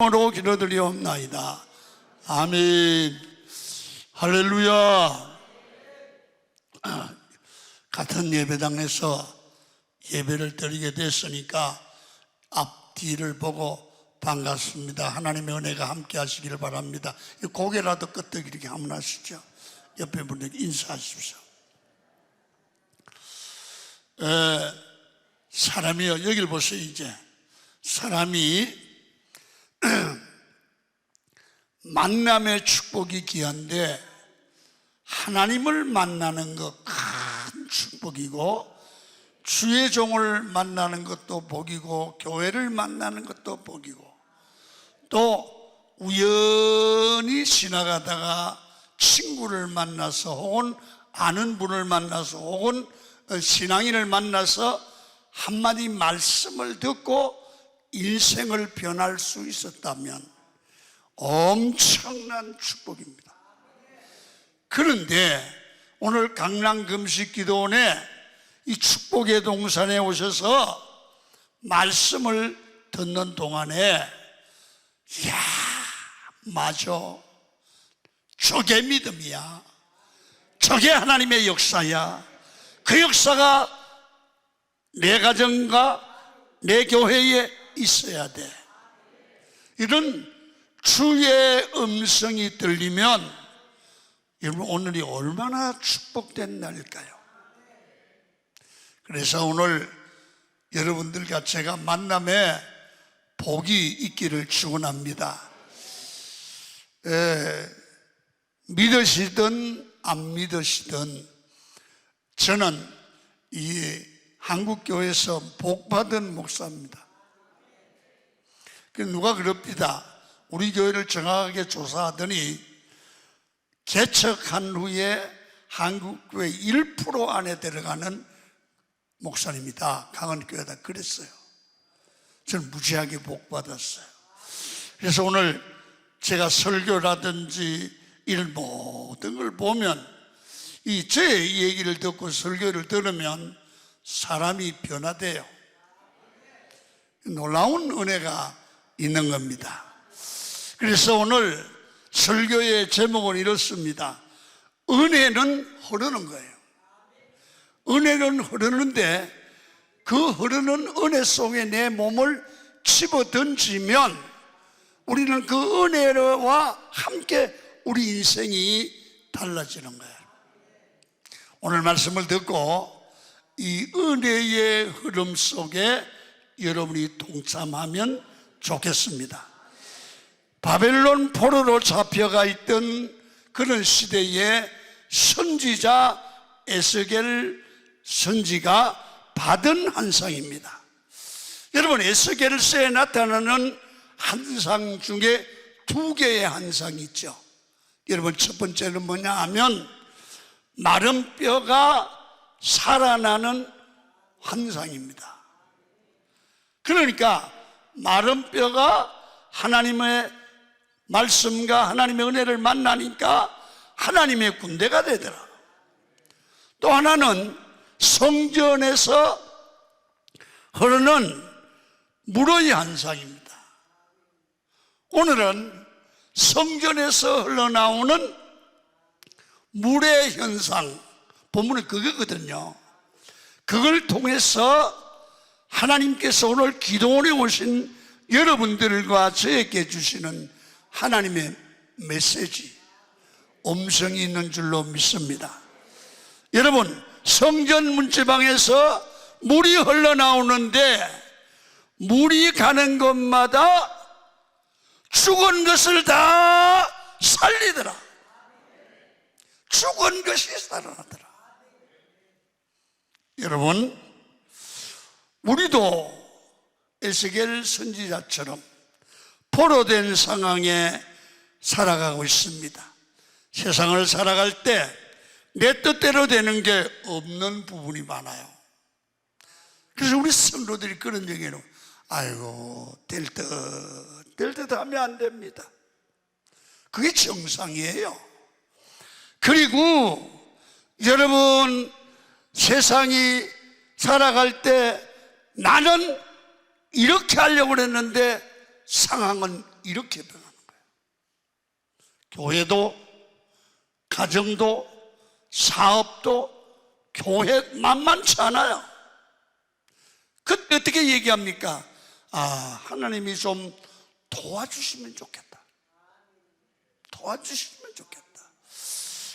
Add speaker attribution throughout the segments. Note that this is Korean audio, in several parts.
Speaker 1: 으로 기도드리옵나이다. 아멘. 할렐루야. 같은 예배당에서 예배를 드리게 됐으니까 앞뒤를 보고 반갑습니다. 하나님의 은혜가 함께 하시기를 바랍니다. 고개라도 끄덕 이렇게 한번 하시죠. 옆에 분에게 인사하십시오. 사람이요, 여기를 보세요. 이제 사람이 만남의 축복이 귀한데 하나님을 만나는 것 큰 축복이고, 주의 종을 만나는 것도 복이고, 교회를 만나는 것도 복이고, 또 우연히 지나가다가 친구를 만나서 혹은 아는 분을 만나서 혹은 신앙인을 만나서 한마디 말씀을 듣고 인생을 변할 수 있었다면 엄청난 축복입니다. 그런데 오늘 강남금식기도원에 이 축복의 동산에 오셔서 말씀을 듣는 동안에 이야, 맞아, 저게 믿음이야, 저게 하나님의 역사야, 그 역사가 내 가정과 내 교회에 있어야 돼. 이런 주의 음성이 들리면 여러분, 오늘이 얼마나 축복된 날일까요? 그래서 오늘 여러분들과 제가 만남에 복이 있기를 축원합니다. 믿으시든 안 믿으시든 저는 이 한국교회에서 복받은 목사입니다. 누가 그럽니다. 우리 교회를 정확하게 조사하더니 개척한 후에 한국교회 1% 안에 들어가는 목사님이다. 강원교회다. 그랬어요. 저는 무지하게 복받았어요. 그래서 오늘 제가 설교라든지 이런 모든 걸 보면 제 얘기를 듣고 설교를 들으면 사람이 변화돼요. 놀라운 은혜가 있는 겁니다. 그래서 오늘 설교의 제목은 이렇습니다. 은혜는 흐르는 거예요. 은혜는 흐르는데 그 흐르는 은혜 속에 내 몸을 집어던지면 우리는 그 은혜와 함께 우리 인생이 달라지는 거예요. 오늘 말씀을 듣고 이 은혜의 흐름 속에 여러분이 동참하면 좋겠습니다. 바벨론 포로로 잡혀가 있던 그런 시대에 선지자 에스겔 선지가 받은 환상입니다. 여러분, 에스겔서에 나타나는 환상 중에 2개의 환상이 있죠. 여러분, 첫 번째는 뭐냐 하면 마른 뼈가 살아나는 환상입니다. 그러니까 마른 뼈가 하나님의 말씀과 하나님의 은혜를 만나니까 하나님의 군대가 되더라. 또 하나는 성전에서 흐르는 물의 현상입니다. 오늘은 성전에서 흘러나오는 물의 현상, 본문은 그거거든요. 그걸 통해서 하나님께서 오늘 기도원에 오신 여러분들과 저에게 주시는 하나님의 메시지, 음성이 있는 줄로 믿습니다. 여러분, 성전 문지방에서 물이 흘러나오는데 물이 가는 곳마다 죽은 것을 다 살리더라. 죽은 것이 살아나더라. 여러분, 우리도 에스겔 선지자처럼 포로된 상황에 살아가고 있습니다. 세상을 살아갈 때 내 뜻대로 되는 게 없는 부분이 많아요. 그래서 우리 성도들이 그런 얘기는 아이고, 될 듯 하면 안 됩니다. 그게 정상이에요. 그리고 여러분, 세상이 살아갈 때 나는 이렇게 하려고 했는데 상황은 이렇게 변하는 거예요. 교회도, 가정도, 사업도, 교회 만만치 않아요. 그때 어떻게 얘기합니까? 하나님이 좀 도와주시면 좋겠다. 도와주시면 좋겠다.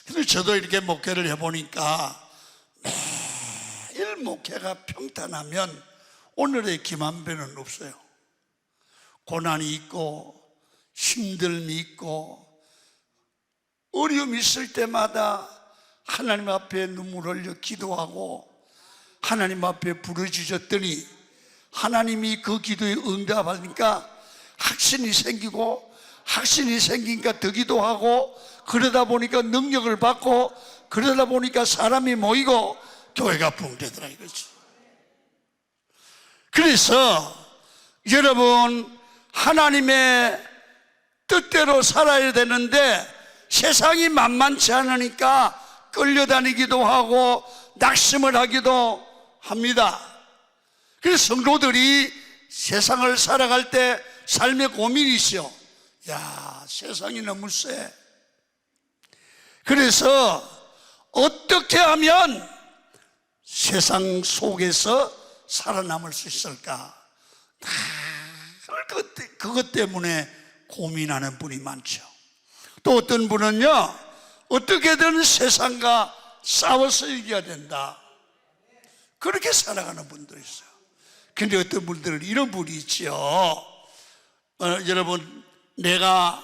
Speaker 1: 그래서 저도 이렇게 목회를 해보니까 매일 목회가 평탄하면 오늘의 김한배는 없어요. 고난이 있고 힘듦이 있고 어려움이 있을 때마다 하나님 앞에 눈물 흘려 기도하고 하나님 앞에 부르짖었더니 하나님이 그 기도에 응답하니까 확신이 생기고, 확신이 생기니까 더 기도하고, 그러다 보니까 능력을 받고, 그러다 보니까 사람이 모이고 교회가 붕괴더라 이거지. 그래서 여러분, 하나님의 뜻대로 살아야 되는데 세상이 만만치 않으니까 끌려다니기도 하고 낙심을 하기도 합니다. 그래서 성도들이 세상을 살아갈 때 삶의 고민이 있어요. 세상이 너무 세. 그래서 어떻게 하면 세상 속에서 살아남을 수 있을까? 그것 때문에 고민하는 분이 많죠. 또 어떤 분은요, 어떻게든 세상과 싸워서 이겨야 된다, 그렇게 살아가는 분도 있어요. 근데 어떤 분들은 이런 분이 있죠. 여러분, 내가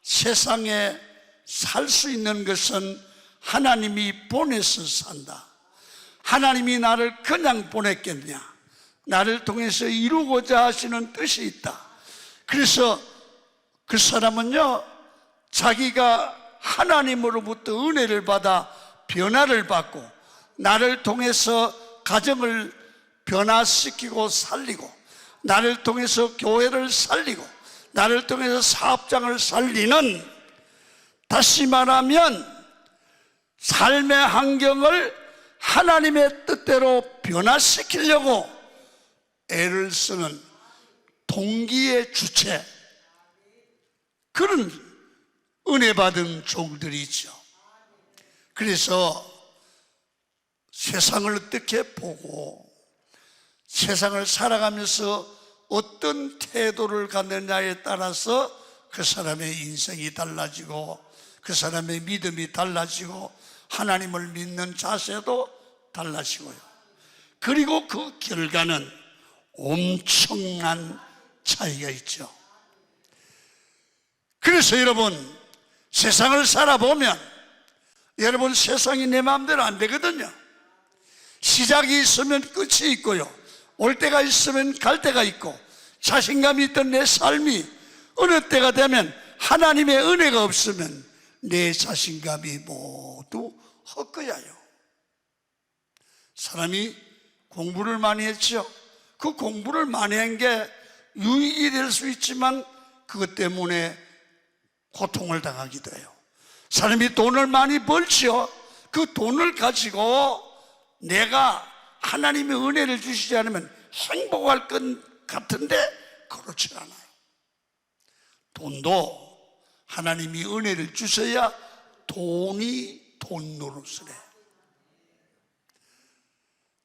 Speaker 1: 세상에 살 수 있는 것은 하나님이 보내서 산다. 하나님이 나를 그냥 보냈겠냐? 나를 통해서 이루고자 하시는 뜻이 있다. 그래서 그 사람은요, 자기가 하나님으로부터 은혜를 받아 변화를 받고, 나를 통해서 가정을 변화시키고 살리고, 나를 통해서 교회를 살리고, 나를 통해서 사업장을 살리는, 다시 말하면 삶의 환경을 하나님의 뜻대로 변화시키려고 애를 쓰는 동기의 주체, 그런 은혜 받은 종들이 있죠. 그래서 세상을 어떻게 보고 세상을 살아가면서 어떤 태도를 갖느냐에 따라서 그 사람의 인생이 달라지고, 그 사람의 믿음이 달라지고, 하나님을 믿는 자세도 달라지고요. 그리고 그 결과는 엄청난 차이가 있죠. 그래서 여러분, 세상을 살아보면 여러분, 세상이 내 마음대로 안 되거든요. 시작이 있으면 끝이 있고요, 올 때가 있으면 갈 때가 있고, 자신감이 있던 내 삶이 어느 때가 되면 하나님의 은혜가 없으면 내 자신감이 모두 헛거야요. 사람이 공부를 많이 했죠. 그 공부를 많이 한 게 유익이 될 수 있지만 그것 때문에 고통을 당하기도 해요. 사람이 돈을 많이 벌죠. 그 돈을 가지고 내가 하나님의 은혜를 주시지 않으면 행복할 것 같은데 그렇지 않아요. 돈도 하나님이 은혜를 주셔야 돈이 돈 노릇을 해.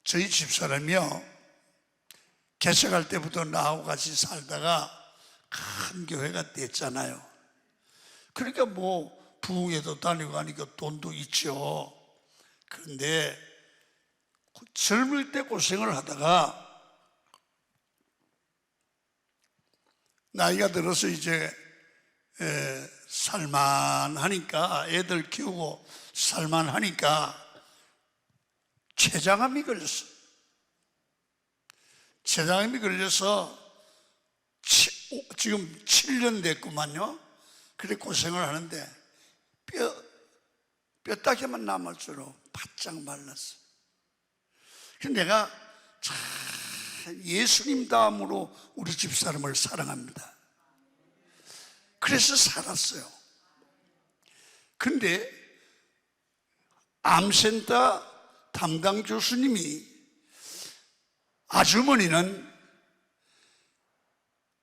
Speaker 1: 저희 집사람이요, 개척할 때부터 나하고 같이 살다가 큰 교회가 됐잖아요. 그러니까 뭐 부흥회도 다니고 하니까 돈도 있죠. 그런데 젊을 때 고생을 하다가 나이가 들어서 이제 살만하니까, 애들 키우고 살만하니까 췌장암이 걸렸어. 췌장암이 걸려서 지금 7년 됐구만요. 그래 고생을 하는데 뼈다귀만 남을 줄로 바짝 말랐어. 그래서 내가 참 예수님 다음으로 우리 집사람을 사랑합니다. 그래서 살았어요. 근데 암센터 담당 교수님이, 아주머니는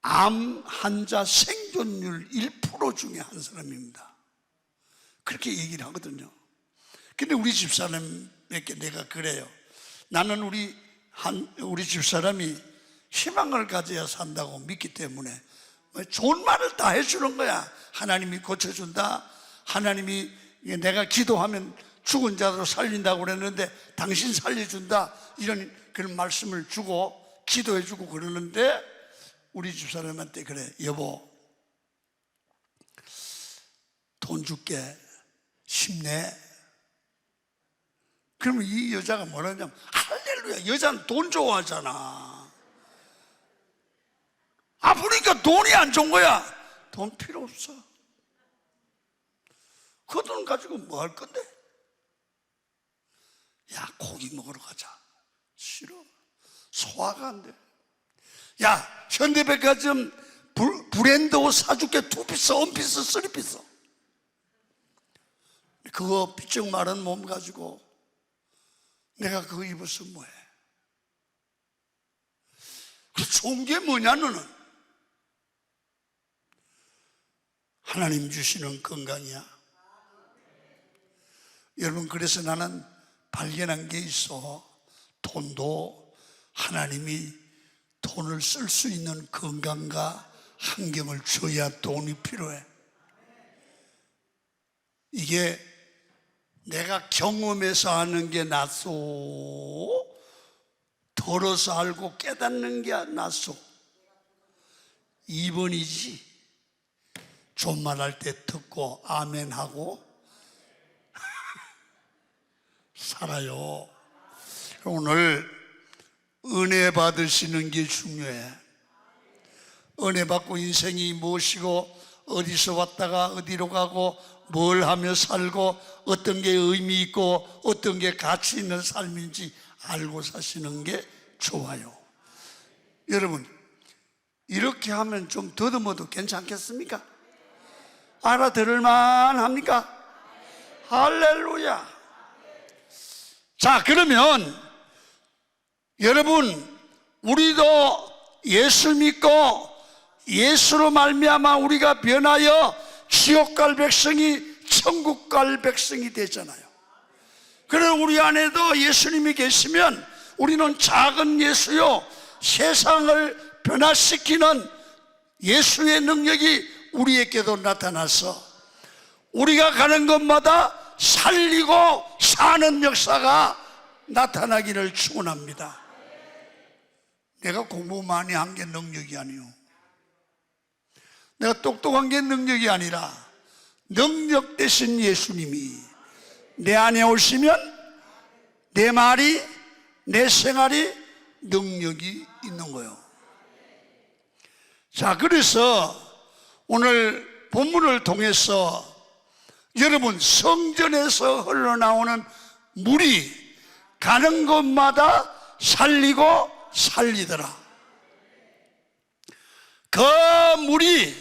Speaker 1: 암 환자 생존 생존율 1% 중에 한 사람입니다. 그렇게 얘기를 하거든요. 근데 우리 집사람에게 내가 그래요. 나는 우리 집사람이 희망을 가져야 산다고 믿기 때문에 좋은 말을 다 해주는 거야. 하나님이 고쳐준다. 하나님이 내가 기도하면 죽은 자도 살린다고 그랬는데 당신 살려준다. 이런 그런 말씀을 주고 기도해주고 그러는데 우리 집사람한테 그래. 여보, 돈 줄게. 힘내. 그러면 이 여자가 뭐라냐면 할렐루야, 여자는 돈 좋아하잖아. 아프니까 돈이 안 좋은 거야. 돈 필요 없어. 그 돈 가지고 뭐 할 건데? 야, 고기 먹으러 가자. 싫어. 소화가 안 돼. 야, 현대백화점 브랜드 옷 사줄게. 2피스, 1피스, 3피스. 그거 삐쩍 마른 몸 가지고 내가 그거 입어서 뭐해? 그 좋은 게 뭐냐 너는? 하나님 주시는 건강이야. 여러분, 그래서 나는 발견한 게 있어. 돈도 하나님이 돈을 쓸 수 있는 건강과 환경을 줘야 돈이 필요해. 이게 내가 경험해서 아는 게 낫소, 들어서 알고 깨닫는 게 낫소. 2번이지. 좋은 말 할 때 듣고 아멘 하고 살아요. 오늘 은혜 받으시는 게 중요해. 은혜 받고 인생이 무엇이고 어디서 왔다가 어디로 가고 뭘 하며 살고 어떤 게 의미 있고 어떤 게 가치 있는 삶인지 알고 사시는 게 좋아요. 여러분, 이렇게 하면 좀 더듬어도 괜찮겠습니까? 알아들을 만합니까? 할렐루야. 자, 그러면 여러분, 우리도 예수 믿고 예수로 말미암아 우리가 변하여 지옥 갈 백성이 천국 갈 백성이 되잖아요. 그럼 우리 안에도 예수님이 계시면 우리는 작은 예수요, 세상을 변화시키는 예수의 능력이 우리에게도 나타나서 우리가 가는 곳마다 살리고 사는 역사가 나타나기를 축원합니다. 내가 공부 많이 한 게 능력이 아니요, 내가 똑똑한 게 능력이 아니라 능력 되신 예수님이 내 안에 오시면 내 말이, 내 생활이 능력이 있는 거예요. 자, 그래서 오늘 본문을 통해서 여러분, 성전에서 흘러나오는 물이 가는 곳마다 살리고 살리더라. 그 물이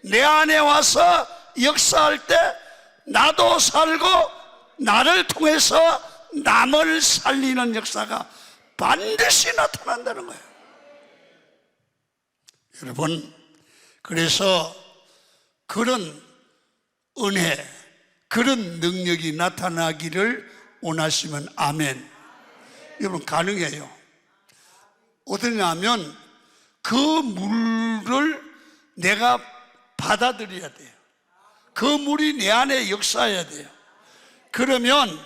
Speaker 1: 내 안에 와서 역사할 때 나도 살고 나를 통해서 남을 살리는 역사가 반드시 나타난다는 거예요. 여러분, 그래서 그런 은혜, 그런 능력이 나타나기를 원하시면 아멘. 여러분, 가능해요. 어떠냐 하면 그 물을 내가 받아들여야 돼요. 그 물이 내 안에 역사해야 돼요. 그러면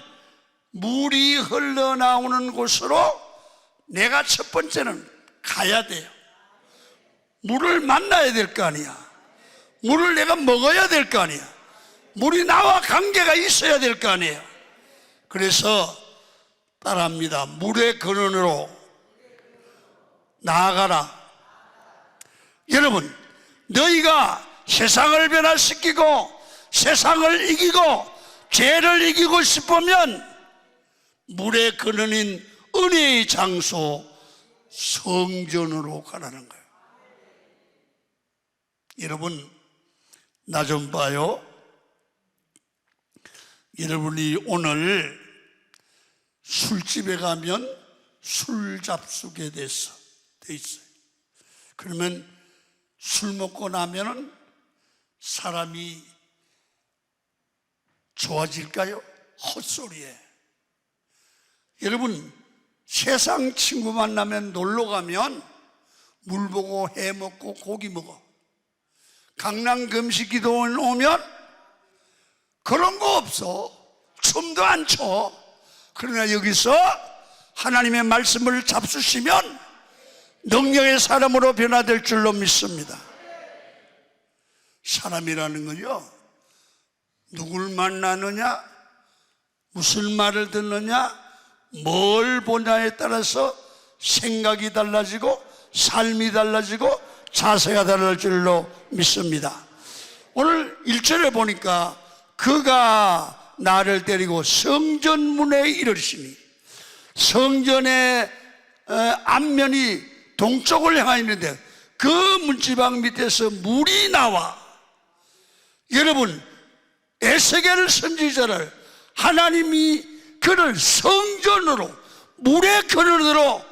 Speaker 1: 물이 흘러나오는 곳으로 내가 첫 번째는 가야 돼요. 물을 만나야 될 거 아니야. 물을 내가 먹어야 될 거 아니야. 물이 나와 관계가 있어야 될 거 아니에요. 그래서 따라합니다. 물의 근원으로 나아가라. 여러분, 너희가 세상을 변화시키고 세상을 이기고 죄를 이기고 싶으면 물의 근원인 은혜의 장소 성전으로 가라는 거예요. 여러분, 나 좀 봐요. 여러분이 오늘 술집에 가면 술 잡수게 돼 있어요. 그러면 술 먹고 나면은 사람이 좋아질까요? 헛소리에. 여러분, 세상 친구 만나면 놀러 가면 물 보고 해 먹고 고기 먹어. 강남 금식기도원 오면 그런 거 없어. 춤도 안 춰. 그러나 여기서 하나님의 말씀을 잡수시면 능력의 사람으로 변화될 줄로 믿습니다. 사람이라는 건요, 누굴 만나느냐, 무슨 말을 듣느냐, 뭘 보냐에 따라서 생각이 달라지고 삶이 달라지고 자세가 달라질 줄로 믿습니다. 오늘 1절에 보니까 그가 나를 데리고 성전문에 이르시니, 성전의 앞면이 동쪽을 향해 있는데 그 문지방 밑에서 물이 나와. 여러분, 에스겔 선지자를 하나님이 그를 성전으로 물의 그릇으로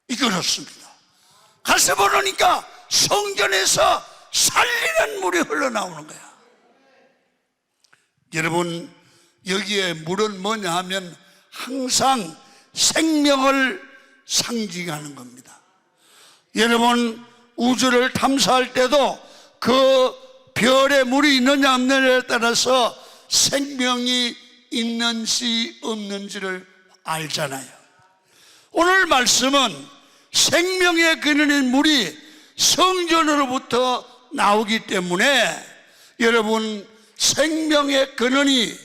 Speaker 1: 이끌었습니다. 가서 보니까 성전에서 살리는 물이 흘러나오는 거야. 여러분, 여기에 물은 뭐냐 하면 항상 생명을 상징하는 겁니다. 여러분, 우주를 탐사할 때도 그 별에 물이 있느냐 없느냐에 따라서 생명이 있는지 없는지를 알잖아요. 오늘 말씀은 생명의 근원인 물이 성전으로부터 나오기 때문에 여러분, 생명의 근원이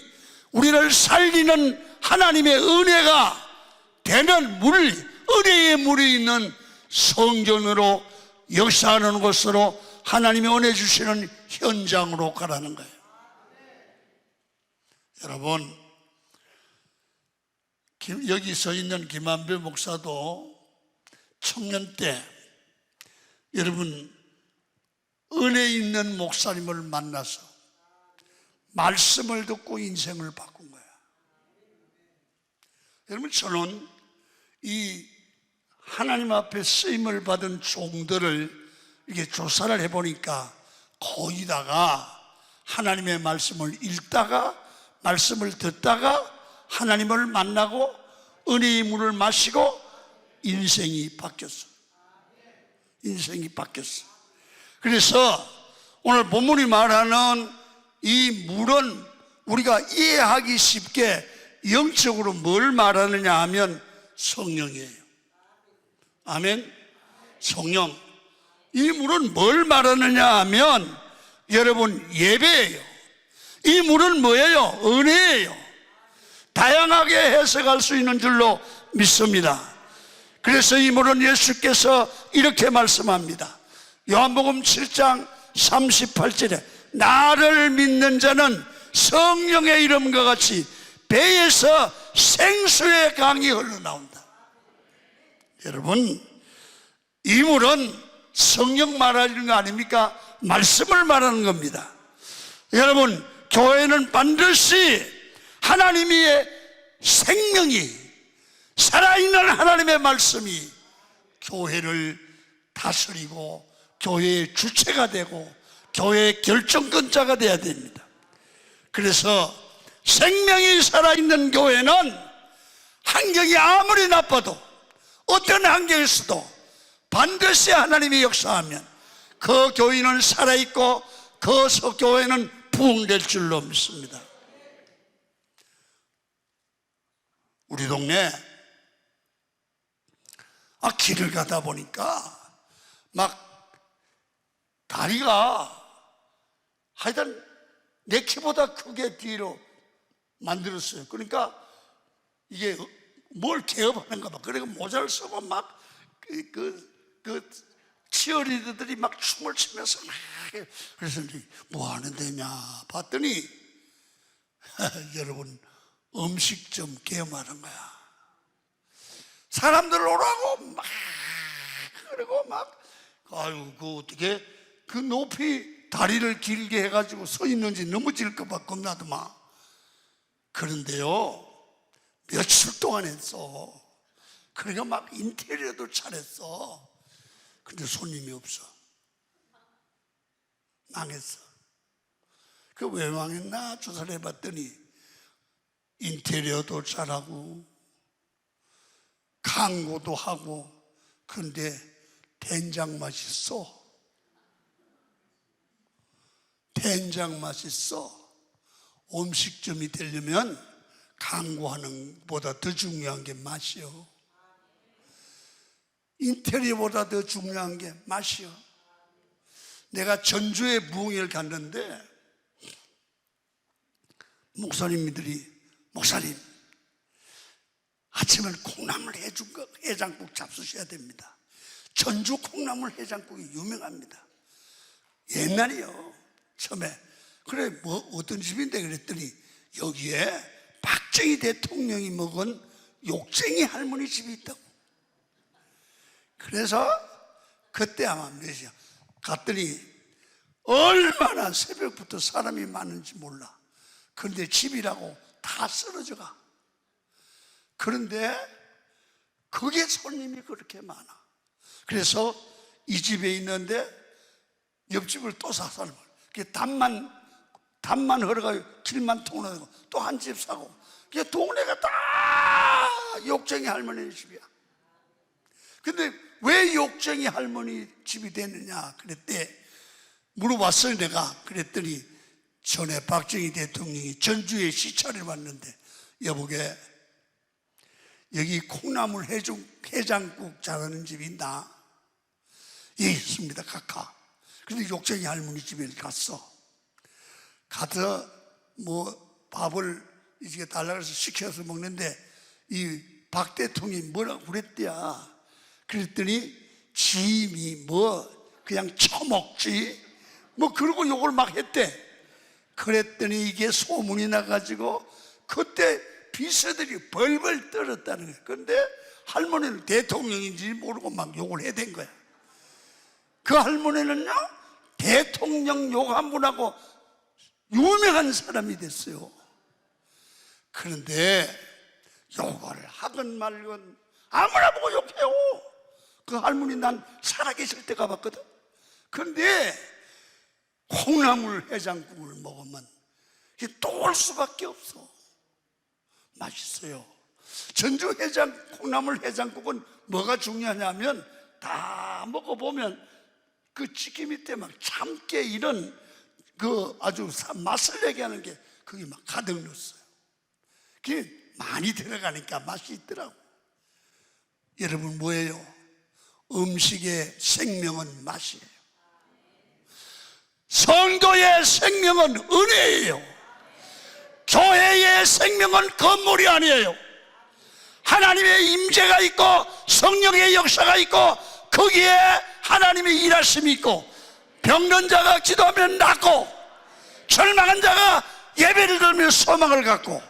Speaker 1: 우리를 살리는 하나님의 은혜가 되는 물, 은혜의 물이 있는 성전으로 역사하는 곳으로 하나님이 은혜 주시는 현장으로 가라는 거예요. 여러분, 여기 서 있는 김한배 목사도 청년 때 여러분 은혜 있는 목사님을 만나서 말씀을 듣고 인생을 바꾼 거야. 여러분, 저는 이 하나님 앞에 쓰임을 받은 종들을 이렇게 조사를 해보니까 거의 다가 하나님의 말씀을 읽다가 말씀을 듣다가 하나님을 만나고 은혜의 물을 마시고 인생이 바뀌었어. 인생이 바뀌었어. 그래서 오늘 본문이 말하는 이 물은 우리가 이해하기 쉽게 영적으로 뭘 말하느냐 하면 성령이에요. 아멘. 성령. 이 물은 뭘 말하느냐 하면 여러분 예배예요. 이 물은 뭐예요? 은혜예요. 다양하게 해석할 수 있는 줄로 믿습니다. 그래서 이 물은 예수께서 이렇게 말씀합니다. 요한복음 7장 38절에 나를 믿는 자는 성령의 이름과 같이 배에서 생수의 강이 흘러나온다. 여러분, 이 물은 성령 말하는 거 아닙니까? 말씀을 말하는 겁니다. 여러분, 교회는 반드시 하나님의 생명이 살아있는 하나님의 말씀이 교회를 다스리고 교회의 주체가 되고 교회의 결정권자가 되어야 됩니다. 그래서 생명이 살아있는 교회는 환경이 아무리 나빠도 어떤 환경에서도 반드시 하나님이 역사하면 그 교회는 살아있고 그 교회는 부흥될 줄로 믿습니다. 우리 동네 길을 가다 보니까 막 다리가 하여튼 내 키보다 크게 뒤로 만들었어요. 그러니까 이게 뭘 개업하는가 봐. 그리고 모자를 쓰고 막 치어리더들이 막 춤을 추면서 막 그래서 뭐 하는 데냐 봤더니 여러분 음식점 개업하는 거야. 사람들 오라고 막 그리고 막 아유 그 어떻게 그 높이 다리를 길게 해가지고 서 있는지 넘어질까 봐 겁나더만. 그런데요 며칠 동안 했어. 그러니까 막 인테리어도 잘했어. 근데 손님이 없어. 망했어. 그 왜 망했나 조사를 해봤더니 인테리어도 잘하고 광고도 하고, 그런데 된장 맛이 써. 된장 맛이 써. 음식점이 되려면 광고하는 것보다 더 중요한 게 맛이요. 인테리어보다 더 중요한 게 맛이요. 내가 전주에 부흥회를 갔는데 목사님들이, 목사님 아침에 콩나물 해장국 잡수셔야 됩니다. 전주 콩나물 해장국이 유명합니다. 옛날이요. 처음에 그래 뭐 어떤 집인데 그랬더니 여기에 박정희 대통령이 먹은 욕쟁이 할머니 집이 있다고. 그래서 그때 아마 몇 시야 갔더니 얼마나 새벽부터 사람이 많은지 몰라. 그런데 집이라고 다 쓰러져 가. 그런데 그게 손님이 그렇게 많아. 그래서 이 집에 있는데 옆집을 또 사서 담만 걸어가지고 길만 통로하고 또 한 집 사고, 그게 동네가 다 욕쟁이 할머니 집이야. 근데 왜 욕쟁이 할머니 집이 됐느냐 그랬대. 물어봤어요 내가. 그랬더니 전에 박정희 대통령이 전주에 시찰을 왔는데 여보게 여기 콩나물 해장국 잘하는 집이 있나? 예, 있습니다. 각하. 근데 욕쟁이 할머니 집에 갔어. 가서 뭐 밥을 이제 달라고 해서 시켜서 먹는데 이 박 대통령이 뭐라고 그랬대야. 그랬더니 짐이 뭐 그냥 처먹지 뭐 그러고 욕을 막 했대. 그랬더니 이게 소문이 나가지고 그때 비서들이 벌벌 떨었다는 거야. 그런데 할머니는 대통령인지 모르고 막 욕을 해댄 거야. 그 할머니는요 대통령 욕 한 번 하고 유명한 사람이 됐어요. 그런데 욕을 하건 말건 아무나 보고 욕해요. 그 할머니 난 살아계실 때 가봤거든. 그런데 콩나물 해장국을 먹으면 또 올 수밖에 없어. 맛있어요. 전주 콩나물 해장국은 뭐가 중요하냐면 다 먹어보면 그 찌개 밑에 막 참깨 이런 그 아주 맛을 내게 하는 게 거기 막 가득 넣었어요. 그게 많이 들어가니까 맛이 있더라고. 여러분 뭐예요? 음식의 생명은 맛이에요. 성도의 생명은 은혜예요. 교회의 생명은 건물이 아니에요. 하나님의 임재가 있고 성령의 역사가 있고 거기에 하나님의 일하심이 있고 병든 자가 기도하면 낫고 절망한 자가 예배를 들으며 소망을 갖고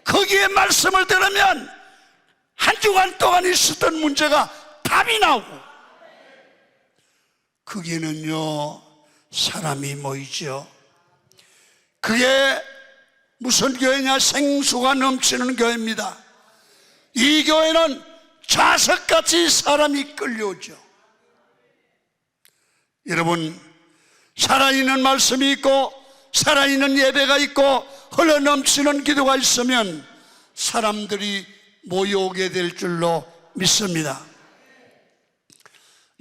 Speaker 1: 거기에 말씀을 들으면 한 주간 동안 있었던 문제가 답이 나오고 거기에는요 사람이 모이죠. 그게 무슨 교회냐? 생수가 넘치는 교회입니다. 이 교회는 자석같이 사람이 끌려오죠. 여러분 살아있는 말씀이 있고 살아있는 예배가 있고 흘러넘치는 기도가 있으면 사람들이 모여오게 될 줄로 믿습니다.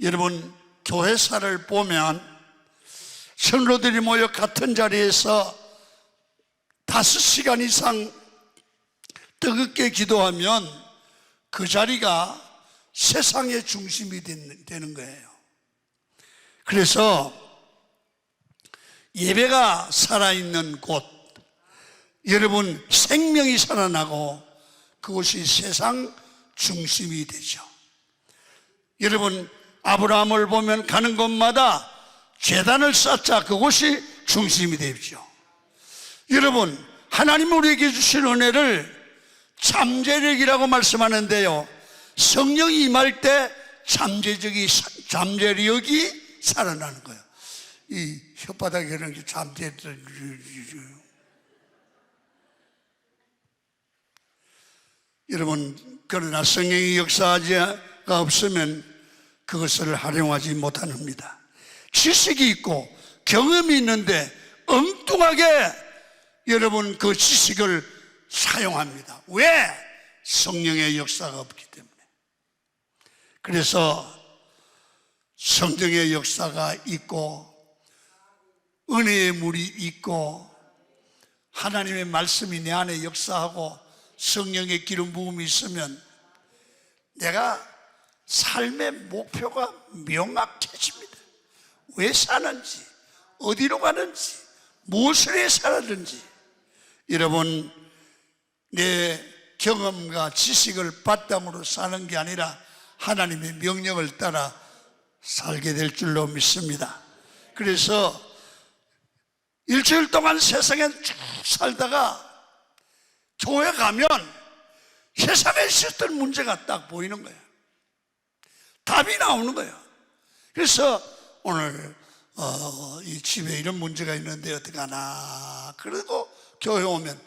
Speaker 1: 여러분 교회사를 보면 성도들이 모여 같은 자리에서 5시간 이상 뜨겁게 기도하면 그 자리가 세상의 중심이 되는 거예요. 그래서 예배가 살아있는 곳, 여러분 생명이 살아나고 그것이 세상 중심이 되죠. 여러분 아브라함을 보면 가는 곳마다 제단을 쌓자, 그것이 중심이 되죠. 여러분 하나님 우리에게 주신 은혜를 잠재력이라고 말씀하는데요, 성령이 임할 때 잠재력이 살아나는 거예요. 이 혓바닥에 그런 게 잠재력. 여러분 그러나 성령의 역사가 없으면 그것을 활용하지 못합니다. 지식이 있고 경험이 있는데 엉뚱하게 여러분 그 지식을 사용합니다. 왜? 성령의 역사가 없기 때문에. 그래서 성령의 역사가 있고 은혜의 물이 있고 하나님의 말씀이 내 안에 역사하고 성령의 기름 부음이 있으면 내가 삶의 목표가 명확해집니다. 왜 사는지, 어디로 가는지, 무엇을 위해 살았는지. 여러분, 내 경험과 지식을 바탕으로 사는 게 아니라 하나님의 명령을 따라 살게 될 줄로 믿습니다. 그래서 일주일 동안 세상에 쭉 살다가 교회 가면 세상에 있었던 문제가 딱 보이는 거예요. 답이 나오는 거예요. 그래서 오늘 이 집에 이런 문제가 있는데 어떻게 하나, 그리고 교회 오면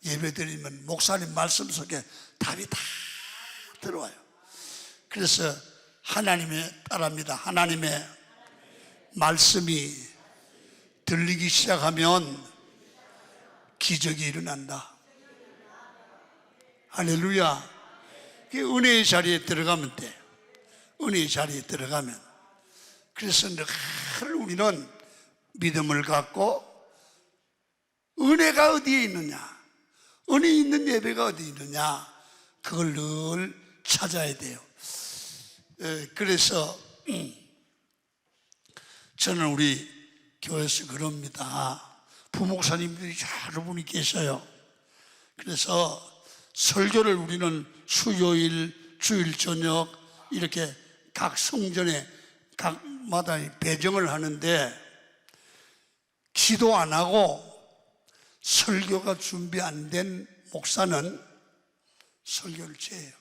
Speaker 1: 예배 드리면 목사님 말씀 속에 답이 다 들어와요. 그래서 하나님의 딸합니다. 하나님의 말씀이 들리기 시작하면 기적이 일어난다. 할렐루야. 은혜의 자리에 들어가면 돼. 은혜의 자리에 들어가면. 그래서 늘 우리는 믿음을 갖고 은혜가 어디에 있느냐, 은혜 있는 예배가 어디 있느냐, 그걸 늘 찾아야 돼요. 그래서 저는 우리 교회에서 그럽니다. 부목사님들이 여러 분이 계셔요. 그래서 설교를 우리는 수요일, 주일 저녁 이렇게 각 성전에 각마다 배정을 하는데, 기도 안 하고 설교가 준비 안 된 목사는 설교를 제해요.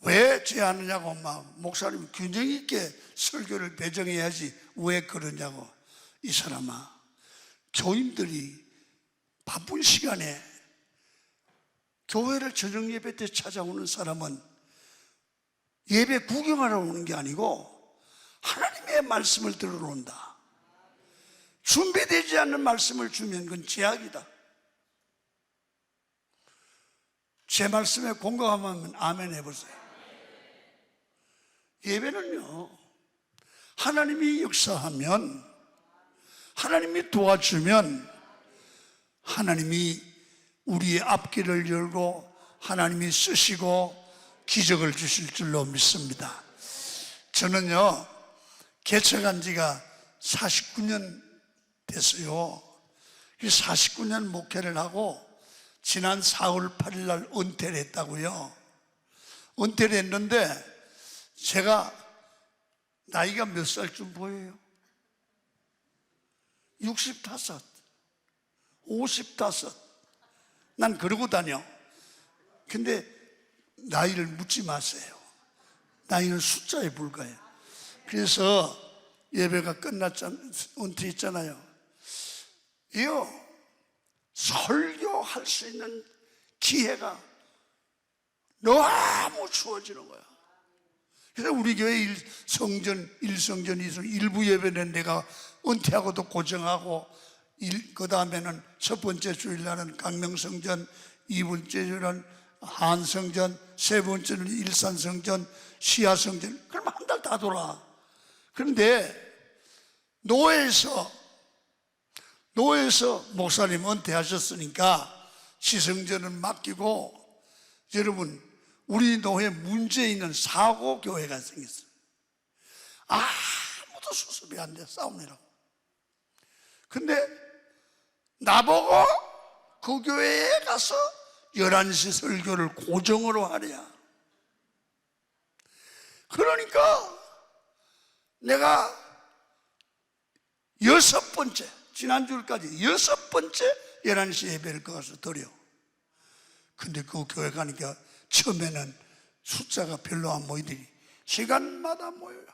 Speaker 1: 왜 제하느냐고, 막 목사님 균형 있게 설교를 배정해야지 왜 그러냐고. 이 사람아, 교인들이 바쁜 시간에 교회를 저녁 예배 때 찾아오는 사람은 예배 구경하러 오는 게 아니고 하나님의 말씀을 들으러 온다. 준비되지 않는 말씀을 주면 그건 제약이다. 제 말씀에 공감하면 아멘 해보세요. 예배는요, 하나님이 역사하면, 하나님이 도와주면 하나님이 우리의 앞길을 열고 하나님이 쓰시고 기적을 주실 줄로 믿습니다. 저는요, 개척한 지가 49년 됐어요. 49년 목회를 하고 지난 4월 8일 날 은퇴를 했다고요. 은퇴를 했는데 제가 나이가 몇 살쯤 보여요? 65, 55. 난 그러고 다녀. 근데 나이를 묻지 마세요. 나이는 숫자에 불과해요. 그래서 예배가 끝났잖아요. 은퇴했잖아요. 이요, 설교할 수 있는 기회가 너무 주어지는 거야. 그래서 우리 교회 1성전, 2성, 일부 예배는 내가 은퇴하고도 고정하고, 그 다음에는 첫 번째 주일날은 강명성전, 2번째 주일은 한성전, 세 번째는 일산성전, 시야성전. 그럼 한 달 다 돌아. 그런데 노회에서 목사님 은퇴하셨으니까 지성전은 맡기고, 여러분, 우리 노회 문제 있는 사고교회가 생겼어요. 아무도 수습이 안 돼, 싸움이라고. 근데 나보고 그 교회에 가서 11시 설교를 고정으로 하랴. 그러니까 내가 6번째, 지난주까지 6번째 11시 예배를 가서 드려. 근데 그 교회 가니까 처음에는 숫자가 별로 안 모이더니 시간마다 모여요.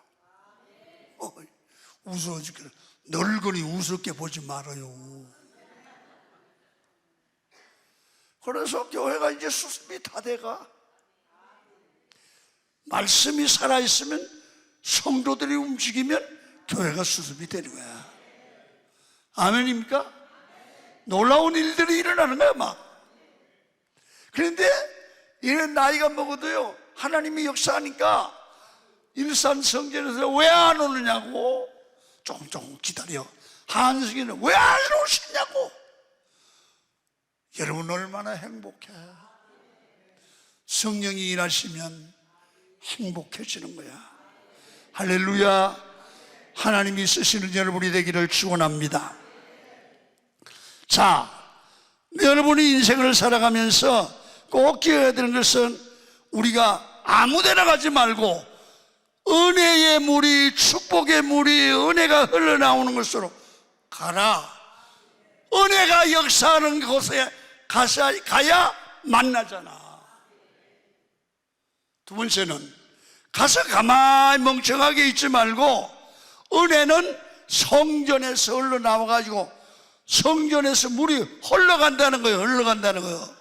Speaker 1: 웃어 죽겠어. 널거니 우습게 보지 말아요. 그래서 교회가 이제 수습이 다 돼가. 말씀이 살아있으면, 성도들이 움직이면 교회가 수습이 되는 거야. 아멘입니까? 놀라운 일들이 일어나는 거야 막. 그런데 이런 나이가 먹어도요 하나님이 역사하니까 일산 성전에서 왜 안 오느냐고. 조금 기다려. 한승이는 왜 안 오시냐고. 여러분 얼마나 행복해. 성령이 일하시면 행복해지는 거야. 할렐루야. 하나님이 쓰시는 여러분이 되기를 축원합니다. 자, 여러분이 인생을 살아가면서 꼭 기억해야 되는 것은 우리가 아무데나 가지 말고 은혜의 물이, 축복의 물이, 은혜가 흘러나오는 곳으로 가라. 은혜가 역사하는 곳에 가야 만나잖아. 두 번째는 가서 가만히 멍청하게 있지 말고 은혜는 성전에서 흘러나와가지고 성전에서 물이 흘러간다는 거예요. 흘러간다는 거예요.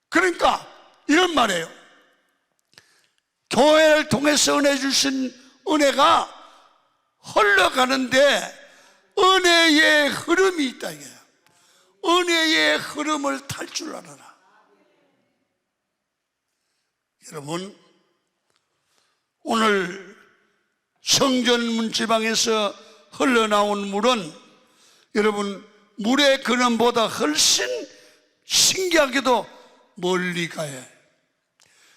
Speaker 1: 그러니까 이런 말이에요. 교회를 통해서 은혜 주신 은혜가 흘러가는데 은혜의 흐름이 있다 이거예요. 은혜의 흐름을 탈 줄 알아라. 여러분, 오늘 성전 문지방에서 흘러나온 물은 여러분 물의 근원보다 훨씬 신기하게도 멀리 가요.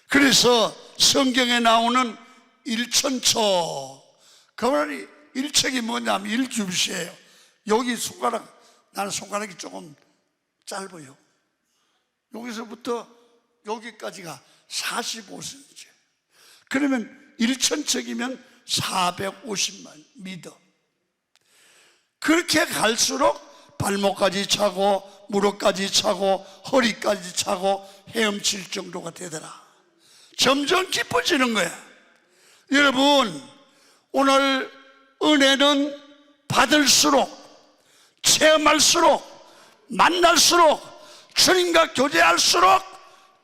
Speaker 1: 그래서 성경에 나오는 일천초, 그 말이 일척이 뭐냐면 일규빗이에요. 여기 손가락, 나는 손가락이 조금 짧아요. 여기서부터 여기까지가 45cm. 그러면 일천척이면 450만 미터. 그렇게 갈수록 발목까지 차고 무릎까지 차고 허리까지 차고 헤엄칠 정도가 되더라. 점점 깊어지는 거야. 여러분, 오늘 은혜는 받을수록, 체험할수록, 만날수록, 주님과 교제할수록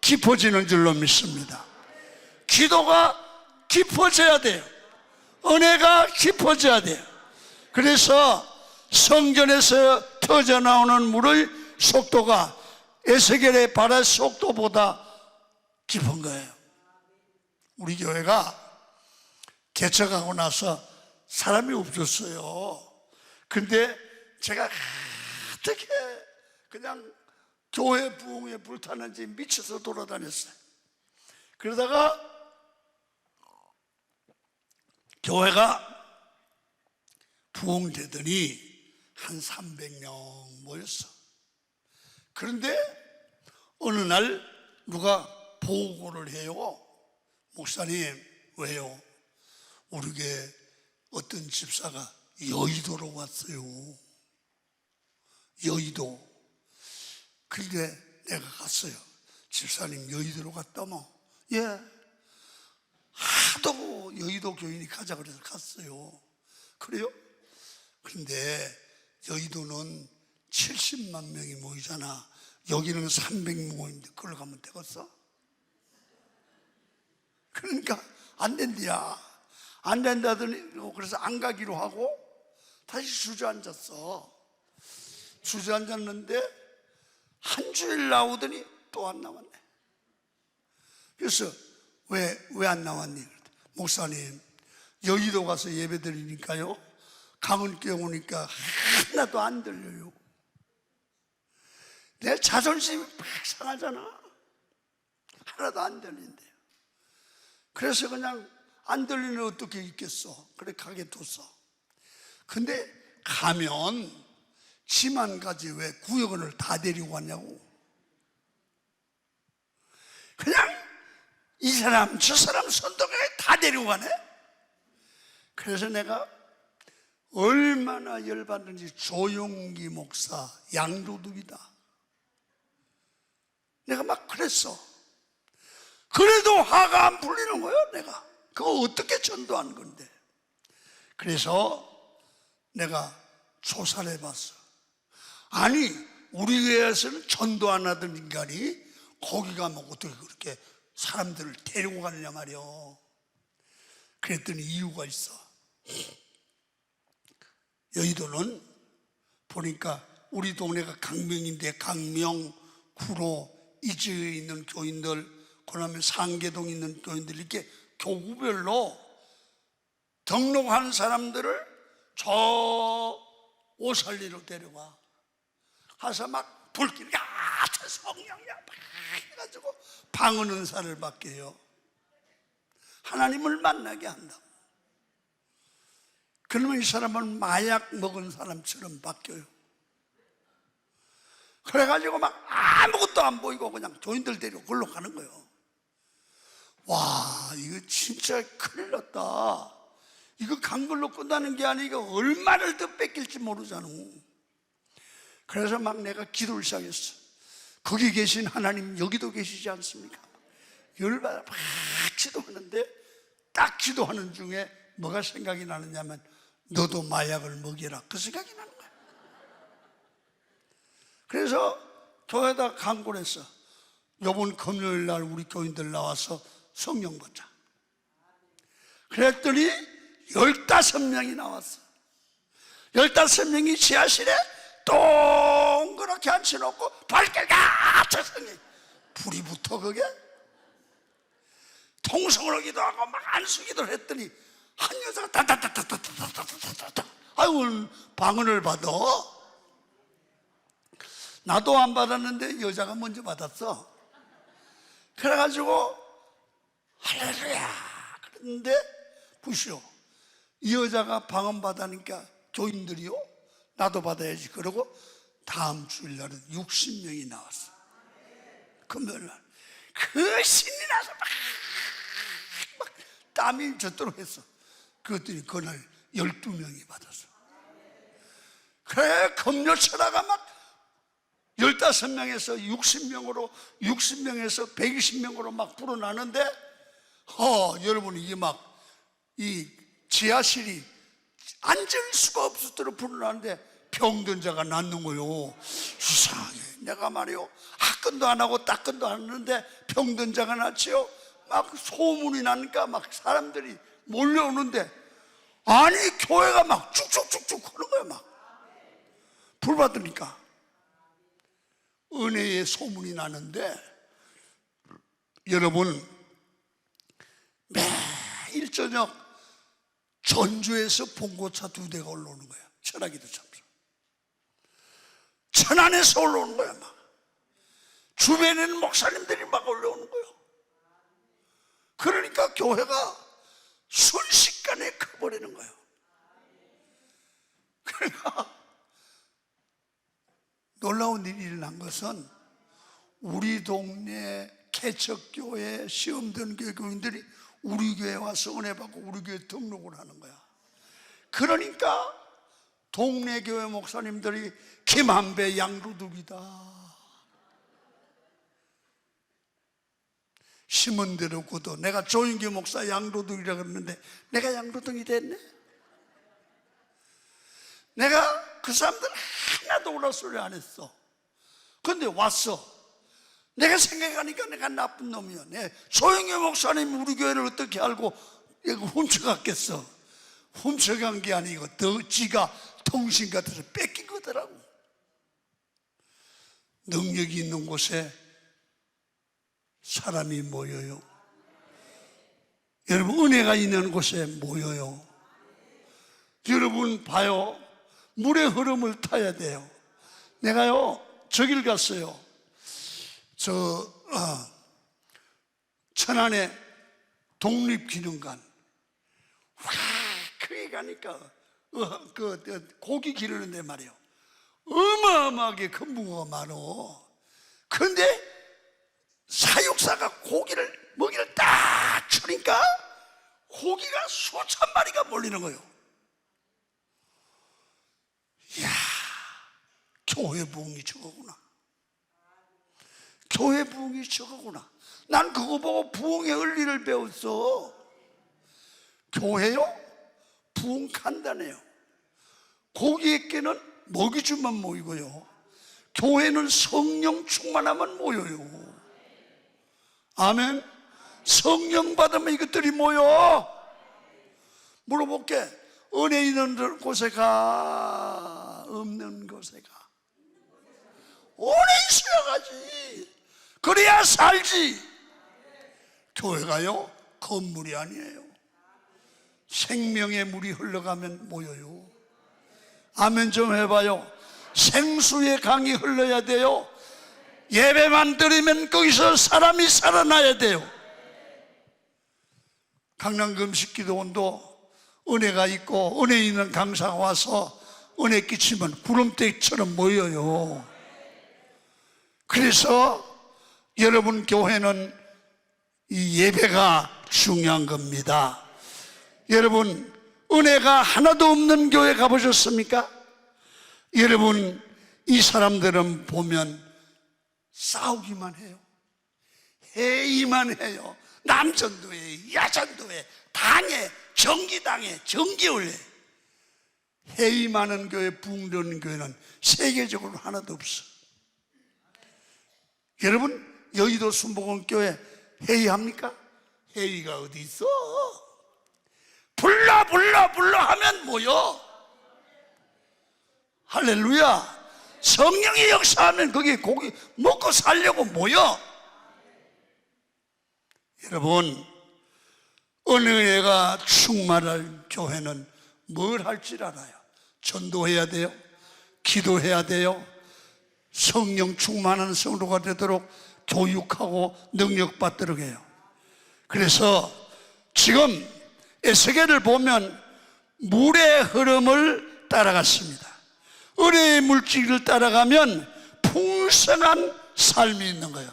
Speaker 1: 깊어지는 줄로 믿습니다. 기도가 깊어져야 돼요. 은혜가 깊어져야 돼요. 그래서 성전에서 터져나오는 물의 속도가 에스겔의 발의 속도보다 깊은 거예요. 우리 교회가 개척하고 나서 사람이 없었어요. 근데 제가 어떻게 그냥 교회 부흥에 불타는지 미쳐서 돌아다녔어요. 그러다가 교회가 부흥되더니 한 300명 모였어. 그런데 어느 날 누가 보고를 해요. 목사님, 왜요? 우리 교회 어떤 집사가 여의도로 왔어요. 여의도. 근데 내가 갔어요. 집사님 여의도로 갔다며? 예. 하도 여의도 교인이 가자 그래서 갔어요. 그래요? 근데 여의도는 70만 명이 모이잖아. 여기는 300명 모이는데 그걸 가면 되겠어? 그러니까 안 된대야. 안 된다더니 그래서 안 가기로 하고 다시 주저앉았어. 주저앉았는데 한 주일 나오더니 또 안 나왔네. 그래서 왜 안 나왔니? 목사님, 여의도 가서 예배 드리니까요, 강은교회 오니까 하나도 안 들려요. 내 자존심이 팍 상하잖아. 하나도 안 들린대요. 그래서 그냥 안 들리는 어떻게 있겠어. 그래 가게 뒀어. 근데 가면 지만 가지 왜 구역원을 다 데리고 왔냐고. 그냥 이 사람 저 사람 선동에 다 데리고 가네. 그래서 내가 얼마나 열받는지 조용기 목사 양도둑이다. 내가 막 그랬어. 그래도 화가 안 풀리는 거예요. 내가 그거 어떻게 전도한 건데. 그래서 내가 조사를 해봤어. 아니 우리 교회에서는 전도 안 하던 인간이 거기 가면 어떻게 그렇게 사람들을 데리고 가느냐 말이요. 그랬더니 이유가 있어. 여의도는 보니까 우리 동네가 강명인데 강명, 구로, 이지에 있는 교인들, 그다음에 상계동에 있는 교인들, 이렇게 교구별로 등록하는 사람들을 저 오살리로 데려와 가서 막 불길 같은 성령이야 막 해가지고 방언 은사를 받게요. 하나님을 만나게 한다. 그러면 이 사람은 마약 먹은 사람처럼 바뀌어요. 그래가지고 막 아무것도 안 보이고 그냥 교인들 데리고 걸로 가는 거예요. 와, 이거 진짜 큰일 났다. 이거 간 걸로 끝나는 게 아니고 얼마를 더 뺏길지 모르잖아. 그래서 막 내가 기도를 시작했어. 거기 계신 하나님 여기도 계시지 않습니까? 열받아 막 기도하는데 딱 기도하는 중에 뭐가 생각이 나느냐면 너도 마약을 먹여라, 그 생각이 나는 거야. 그래서 교회에다 강구를 했어. 이번 금요일 날 우리 교인들 나와서 성령 받자. 그랬더니 15명이 나왔어. 15명이 지하실에 동그랗게 앉혀놓고 발길 같은 성령, 불이 붙어 그게? 통성으로 기도하고 막 안수기도를 했더니 한 여자가 따따따따따따따따따 아유 방언을 받아. 나도 안 받았는데 여자가 먼저 받았어. 그래가지고 할렐루야 그랬는데 보시오, 이 여자가 방언 받으니까 교인들이요 나도 받아야지 그러고 다음 주일날은 60명이 나왔어. 금요일날 그 신이 나서 막 땀이 젖도록 했어. 그것들이 그날 12명이 받았어. 그래 금요철화가 막 15명에서 60명으로 60명에서 120명으로 막 불어나는데 여러분 이게 막 이 지하실이 앉을 수가 없을 불어나는데 병든 자가 낫는 거요. 이상해. 내가 말이요 학근도 안 하고 따근도 안 하는데 병든 자가 낫지요. 막 소문이 나니까 막 사람들이 몰려오는데 아니 교회가 막 쭉쭉쭉쭉 하는 거야. 막 불 받으니까 은혜의 소문이 나는데 여러분 매일 저녁 전주에서 봉고차 2대가 올라오는 거야. 천하기도 참사 천안에서 올라오는 거야. 막 주변에는 목사님들이 막 올라오는 거예요. 그러니까 교회가 순식간에 커버리는 거예요. 그러니까 놀라운 일이 일어난 것은 우리 동네 개척교회 시험 드는 교인들이 우리 교회에 와서 은혜 받고 우리 교회에 등록을 하는 거야. 그러니까 동네 교회 목사님들이 김한배 양로둑이다, 심은 대로 굳어. 내가 조인규 목사 양로둑이라 그랬는데 내가 양로둑이 됐네. 내가 그 사람들 하나도 오라 소리 안 했어. 근데 왔어. 내가 생각하니까 내가 나쁜 놈이야. 조영규 목사님 우리 교회를 어떻게 알고 이거 훔쳐갔겠어. 훔쳐간 게 아니고 더 지가 통신 같아서 뺏긴 거더라고. 능력이 있는 곳에 사람이 모여요. 여러분 은혜가 있는 곳에 모여요. 여러분 봐요. 물의 흐름을 타야 돼요. 내가요 저길 갔어요. 천안에 독립기념관. 와, 거기 가니까 고기 기르는데 말이에요. 어마어마하게 금붕어가 많어. 근데 사육사가 먹이를 딱 주니까 고기가 수천 마리가 몰리는 거예요. 이야, 교회 부흥이 저거구나. 교회 부흥이 저거구나. 난 그거 보고 부흥의 원리를 배웠어. 교회요? 부흥 간단해요. 고기에게는 먹이 주면 모이고요. 교회는 성령 충만하면 모여요. 아멘. 성령 받으면 이것들이 모여. 물어볼게. 은혜 있는 곳에 가, 없는 곳에 가. 오래 있어야 가지. 그래야 살지. 교회가요, 건물이 아니에요. 생명의 물이 흘러가면 모여요. 아멘 좀 해봐요. 생수의 강이 흘러야 돼요. 예배만 드리면 거기서 사람이 살아나야 돼요. 강남 금식기도원도 은혜가 있고 은혜 있는 강사가 와서 은혜 끼치면 구름대처럼 모여요. 그래서 여러분 교회는 이 예배가 중요한 겁니다. 여러분 은혜가 하나도 없는 교회 가보셨습니까? 여러분 이 사람들은 보면 싸우기만 해요. 회의만 해요. 남전도 해, 야전도 해, 당해, 정기당해, 정기올래. 회의 많은 교회, 붕드는 교회는 세계적으로 하나도 없어. 여러분 여의도 순복음교회 회의합니까? 회의가 어디 있어? 불러 하면 뭐요? 할렐루야. 성령이 역사하면 거기 고기 먹고 살려고 모여. 여러분 은혜가 충만할 교회는 뭘 할 줄 알아요? 전도해야 돼요. 기도해야 돼요. 성령 충만한 성도가 되도록 교육하고 능력받도록 해요. 그래서 지금 에스겔을 보면 물의 흐름을 따라갔습니다. 은혜의 물질을 따라가면 풍성한 삶이 있는 거예요.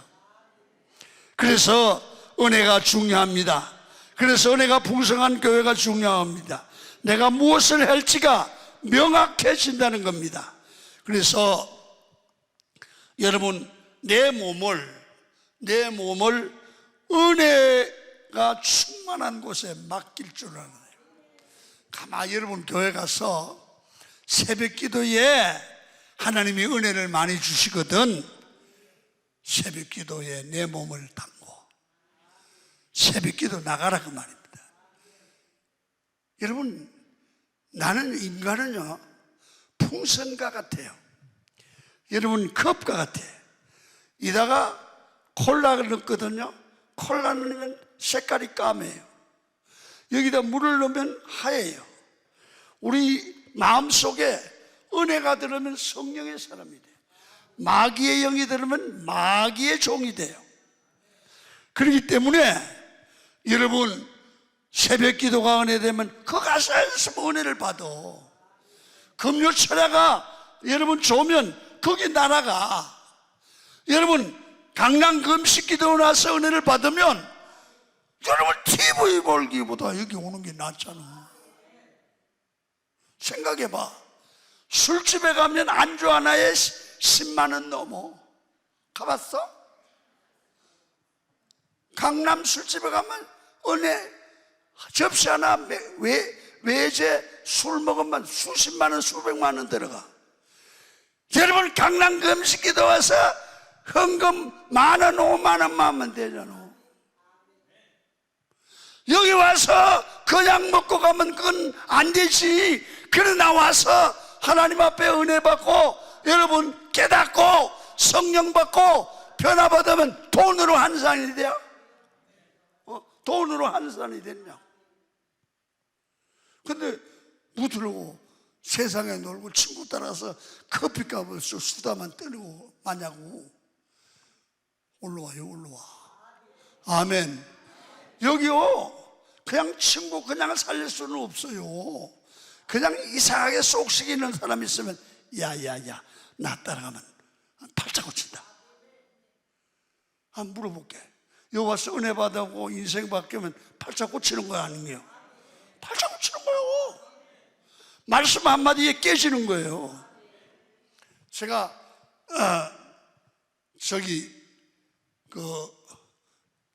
Speaker 1: 그래서 은혜가 중요합니다. 그래서 은혜가 풍성한 교회가 중요합니다. 내가 무엇을 할지가 명확해진다는 겁니다. 그래서 여러분 내 몸을 은혜가 충만한 곳에 맡길 줄 알아요. 가만히 여러분 교회 가서 새벽 기도에 하나님이 은혜를 많이 주시거든. 새벽 기도에 내 몸을 담고 새벽 기도 나가라 그 말입니다. 여러분 나는 인간은요 풍선과 같아요. 여러분 컵과 같아. 이다가 콜라를 넣거든요. 콜라를 넣으면 색깔이 까매요. 여기다 물을 넣으면 하얘요. 우리 마음속에 은혜가 들으면 성령의 사람이 돼요. 마귀의 영이 들으면 마귀의 종이 돼요. 그렇기 때문에 여러분 새벽 기도가 은혜되면 그 가서 은혜를 받아. 금요 철야가 여러분 좋으면 거기 날아가. 여러분 강남 금식 기도 나서 은혜를 받으면 여러분 TV 볼기보다 여기 오는 게 낫잖아. 생각해봐. 술집에 가면 안주 하나에 10만 원 넘어. 가봤어? 강남 술집에 가면 은혜 접시 하나 외제 술 먹으면 수십만 원 수백만 원 들어가. 여러분 강남 금식기도 와서 헌금 10,000원 50,000원만 하면 되잖아. 여기 와서 그냥 먹고 가면 그건 안 되지. 그러나 와서 하나님 앞에 은혜 받고 여러분 깨닫고 성령 받고 변화 받으면 돈으로 환산이 돼요? 돈으로 환산이 됐냐? 근데 묻으려고 세상에 놀고 친구 따라서 커피값을 수다만 떠내고 마냐고. 올라와요, 올라와. 아멘. 여기요 그냥 친구 그냥 살릴 수는 없어요. 그냥 이상하게 쏙식이는 사람 있으면 야야야 나 따라가면 팔자 고친다. 한번 물어볼게. 여기 와서 은혜 받아고 인생 바뀌면 팔자 고치는 거 아니에요? 팔자 고치는 거예요. 말씀 한마디에 깨지는 거예요. 제가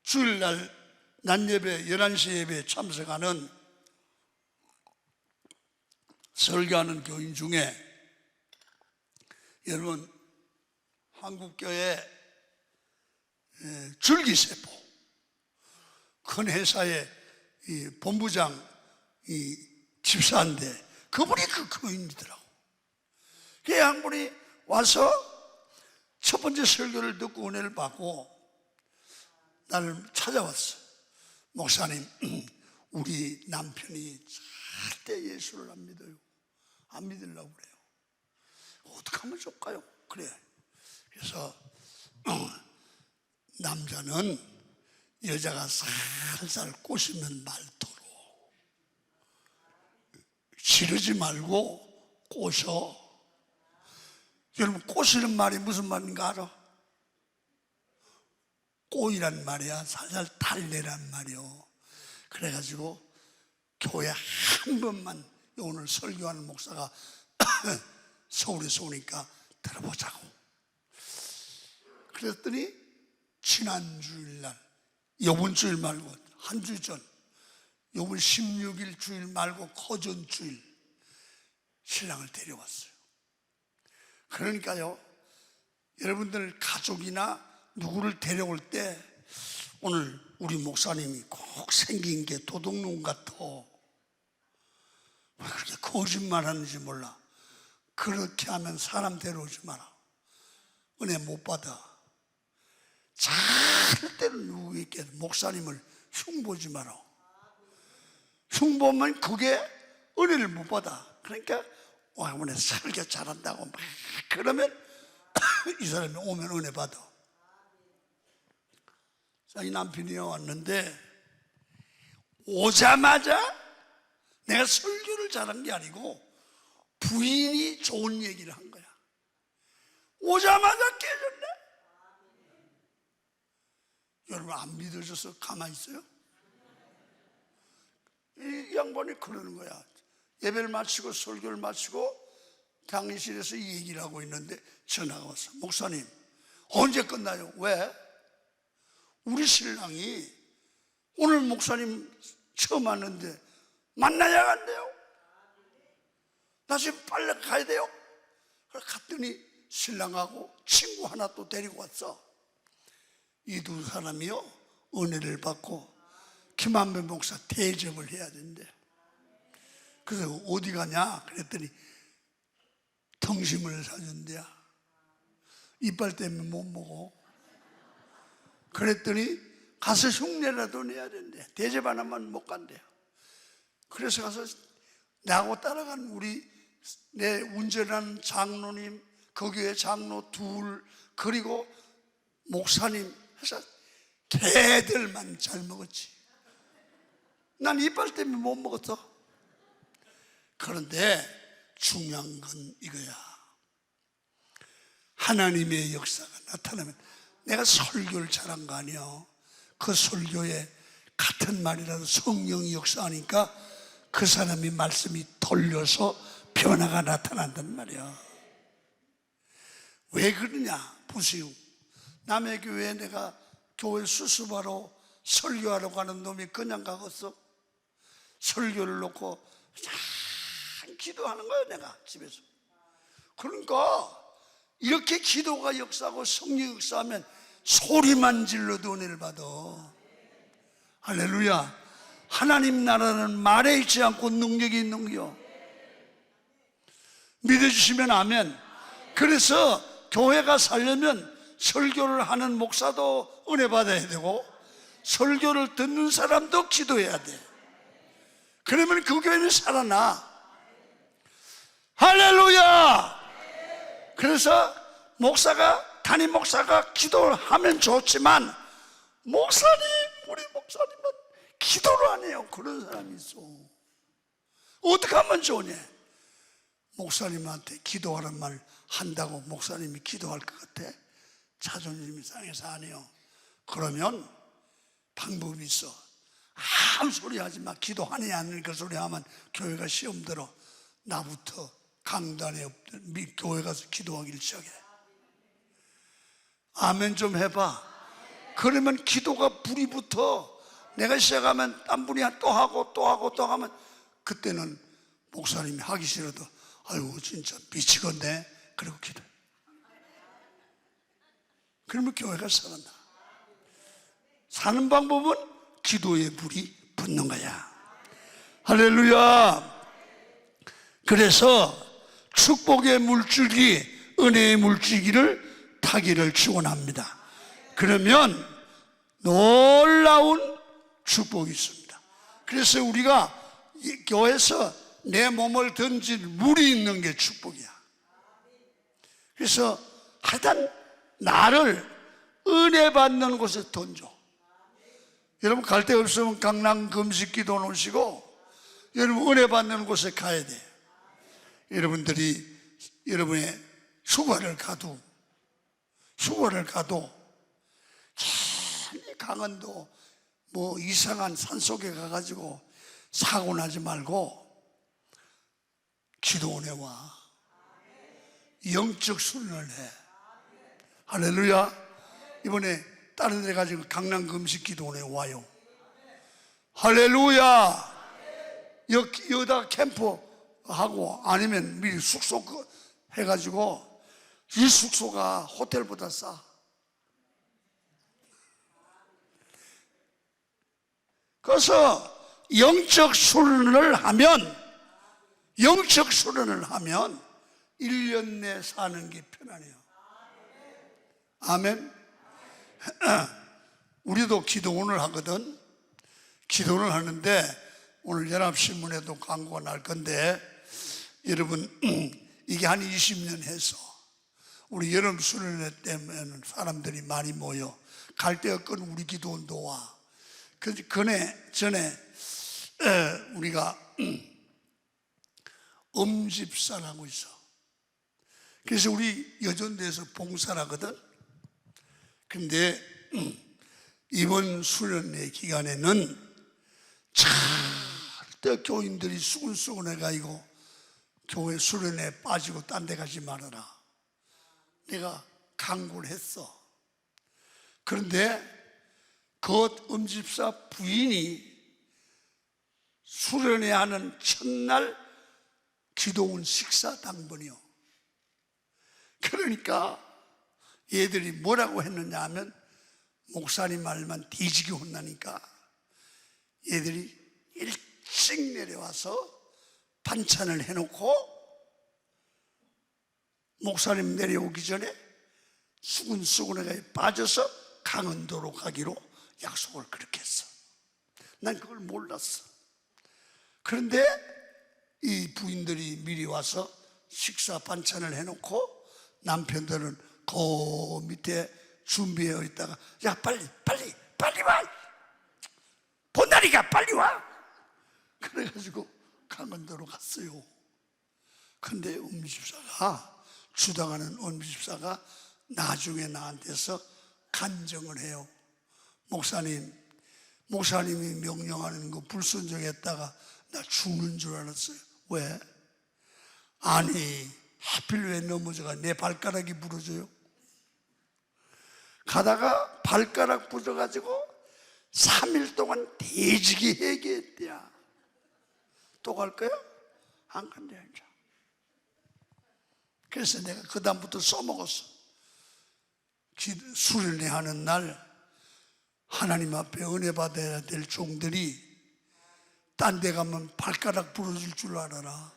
Speaker 1: 주일날 낮예배 11시 예배에 참석하는 설교하는 교인 중에 여러분 한국교회 줄기세포 큰 회사의 이 본부장 이 집사인데 그분이 그 교인이더라고. 그 양분이 와서 첫 번째 설교를 듣고 은혜를 받고 나를 찾아왔어. 목사님, 우리 남편이 절대 예수를 안 믿어요. 안 믿으려고 그래요. 어떻게 하면 좋을까요? 그래. 그래서 남자는 여자가 살살 꼬시는 말투로 지르지 말고 꼬셔. 여러분, 꼬시는 말이 무슨 말인가 알아? 꼬이란 말이야. 살살 달래란 말이요. 그래가지고 교회 한 번만, 오늘 설교하는 목사가 서울에서 오니까 들어보자고. 그랬더니 지난 주일날, 이번 주일 말고 한 주 전, 이번 16일 주일 말고 거전 주일 신랑을 데려왔어요. 그러니까요, 여러분들 가족이나 누구를 데려올 때 오늘 우리 목사님이 꼭 생긴 게 도둑놈 같아. 왜 그렇게 거짓말하는지 몰라. 그렇게 하면 사람 데려오지 마라. 은혜 못 받아. 절대로 누구에게 목사님을 흉보지 마라. 흉보면 그게 은혜를 못 받아. 그러니까 와, 오늘 설교 잘한다고 막 그러면 이 사람이 오면 은혜 받아. 자, 이 남편이 왔는데 오자마자 내가 설교를 잘한 게 아니고 부인이 좋은 얘기를 한 거야. 오자마자 깨졌네. 여러분, 안 믿어져서 가만히 있어요? 이 양반이 그러는 거야. 예배를 마치고 설교를 마치고 당일실에서 이 얘기를 하고 있는데 전화가 왔어. 목사님, 언제 끝나요? 왜? 우리 신랑이 오늘 목사님 처음 왔는데 만나야 한대요. 나 지금 빨리 가야 돼요. 그래서 갔더니 신랑하고 친구 하나 또 데리고 왔어. 이 두 사람이요, 은혜를 받고 김한배 목사 대접을 해야 된대. 그래서 어디 가냐 그랬더니 등심을 사준대야. 이빨 때문에 못 먹어. 그랬더니 가서 흉내라도 내야 된대. 대접 안 하면 못 간대요. 그래서 가서 나하고 따라간 우리 내 운전하는 장로님, 그 교회 장로 둘, 그리고 목사님 해서 걔들만 잘 먹었지. 난 이빨 때문에 못 먹었어. 그런데 중요한 건 이거야. 하나님의 역사가 나타나면, 내가 설교를 잘한 거 아니야. 그 설교에 같은 말이라도 성령이 역사하니까 그 사람이 말씀이 돌려서 변화가 나타난단 말이야. 왜 그러냐 보세요. 남의 교회에 내가 교회 수습하러 설교하러 가는 놈이 그냥 가겠어? 설교를 놓고 참 기도하는 거야 내가 집에서. 그러니까 이렇게 기도가 역사하고 성령 역사하면 소리만 질러도 은혜를 받아. 할렐루야. 하나님 나라는 말에 있지 않고 능력이 있는 거요. 믿어주시면 아멘. 그래서 교회가 살려면 설교를 하는 목사도 은혜 받아야 되고 설교를 듣는 사람도 기도해야 돼. 그러면 그 교회는 살아나. 할렐루야. 그래서 목사가, 담임 목사가 기도를 하면 좋지만 목사님, 우리 목사님은 기도를 안 해요. 그런 사람이 있어. 어떻게 하면 좋으냐? 목사님한테 기도하란 말 한다고 목사님이 기도할 것 같아? 자존심이 상해서 안 해요. 그러면 방법이 있어. 아무 소리 하지 마. 기도하니 안 하니 그 소리 하면 교회가 시험 들어. 나부터 강단에 교회 가서 기도하기를 시작해. 아멘 좀 해봐. 그러면 기도가 불이 붙어. 내가 시작하면 딴 분이 또 하고 또 하고 또 하면 그때는 목사님이 하기 싫어도 아유 진짜 미치겠네. 그리고 기도해. 그러면 교회가 살아나. 사는 방법은 기도의 불이 붙는 거야. 할렐루야. 그래서 축복의 물줄기, 은혜의 물줄기를 타기를 축원합니다. 그러면 놀라운 축복이 있습니다. 그래서 우리가 이 교회에서 내 몸을 던질 물이 있는 게 축복이야. 그래서 하여튼 나를 은혜 받는 곳에 던져. 여러분 갈 데 없으면 강남 금식기도 놓으시고 여러분 은혜 받는 곳에 가야 돼. 여러분들이 여러분의 휴가를 가도 괜히 강원도 뭐 이상한 산속에 가가지고 사고 나지 말고 기도원에 와. 영적 수련을 해. 할렐루야. 이번에 다른 데 가지고 강남 금식 기도원에 와요. 할렐루야. 여기다 캠프하고 아니면 미리 숙소 해가지고 이 숙소가 호텔보다 싸. 그래서 영적 수련을 하면 1년 내 사는 게 편하네요. 아멘. 우리도 기도원을 하거든. 기도를 하는데 오늘 연합신문에도 광고가 날 건데 여러분 이게 한 20년 해서 우리 여름 수련회 때문에 사람들이 많이 모여. 갈 데 없건 우리 기도원도 와. 전에 우리가 엄집사라고 있어. 그래서 우리 여전대에서 봉사를 하거든. 근데 이번 수련회 기간에는 절대 교인들이 수근수근해가지고 교회 수련회에 빠지고 딴 데 가지 말아라. 내가 강구를 했어. 그런데 그 엄집사 부인이 수련회 하는 첫날 기도원 식사 당번이요. 그러니까 얘들이 뭐라고 했느냐 하면 목사님 말만 뒤지게 혼나니까 얘들이 일찍 내려와서 반찬을 해놓고 목사님 내려오기 전에 수근수근하게 빠져서 강원도로 가기로 약속을 그렇게 했어. 난 그걸 몰랐어. 그런데 이 부인들이 미리 와서 식사 반찬을 해놓고 남편들은 그 밑에 준비해 있다가 야 빨리 와, 본다니까 빨리 와. 그래가지고 강원도로 갔어요. 근데 엄집사가 주당하는 엄집사가 나중에 나한테서 간정을 해요. 목사님이 명령하는 거 불순종했다가 나 죽는 줄 알았어요. 왜? 아니 하필 왜 넘어져가 내 발가락이 부러져요? 가다가 발가락 부러져가지고 3일 동안 대지기 회개했대야. 또 갈 거야? 안 간대. 이제. 그래서 내가 그 다음부터 써먹었어. 수련회 하는 날 하나님 앞에 은혜 받아야 될 종들이 딴 데 가면 발가락 부러질 줄 알아라.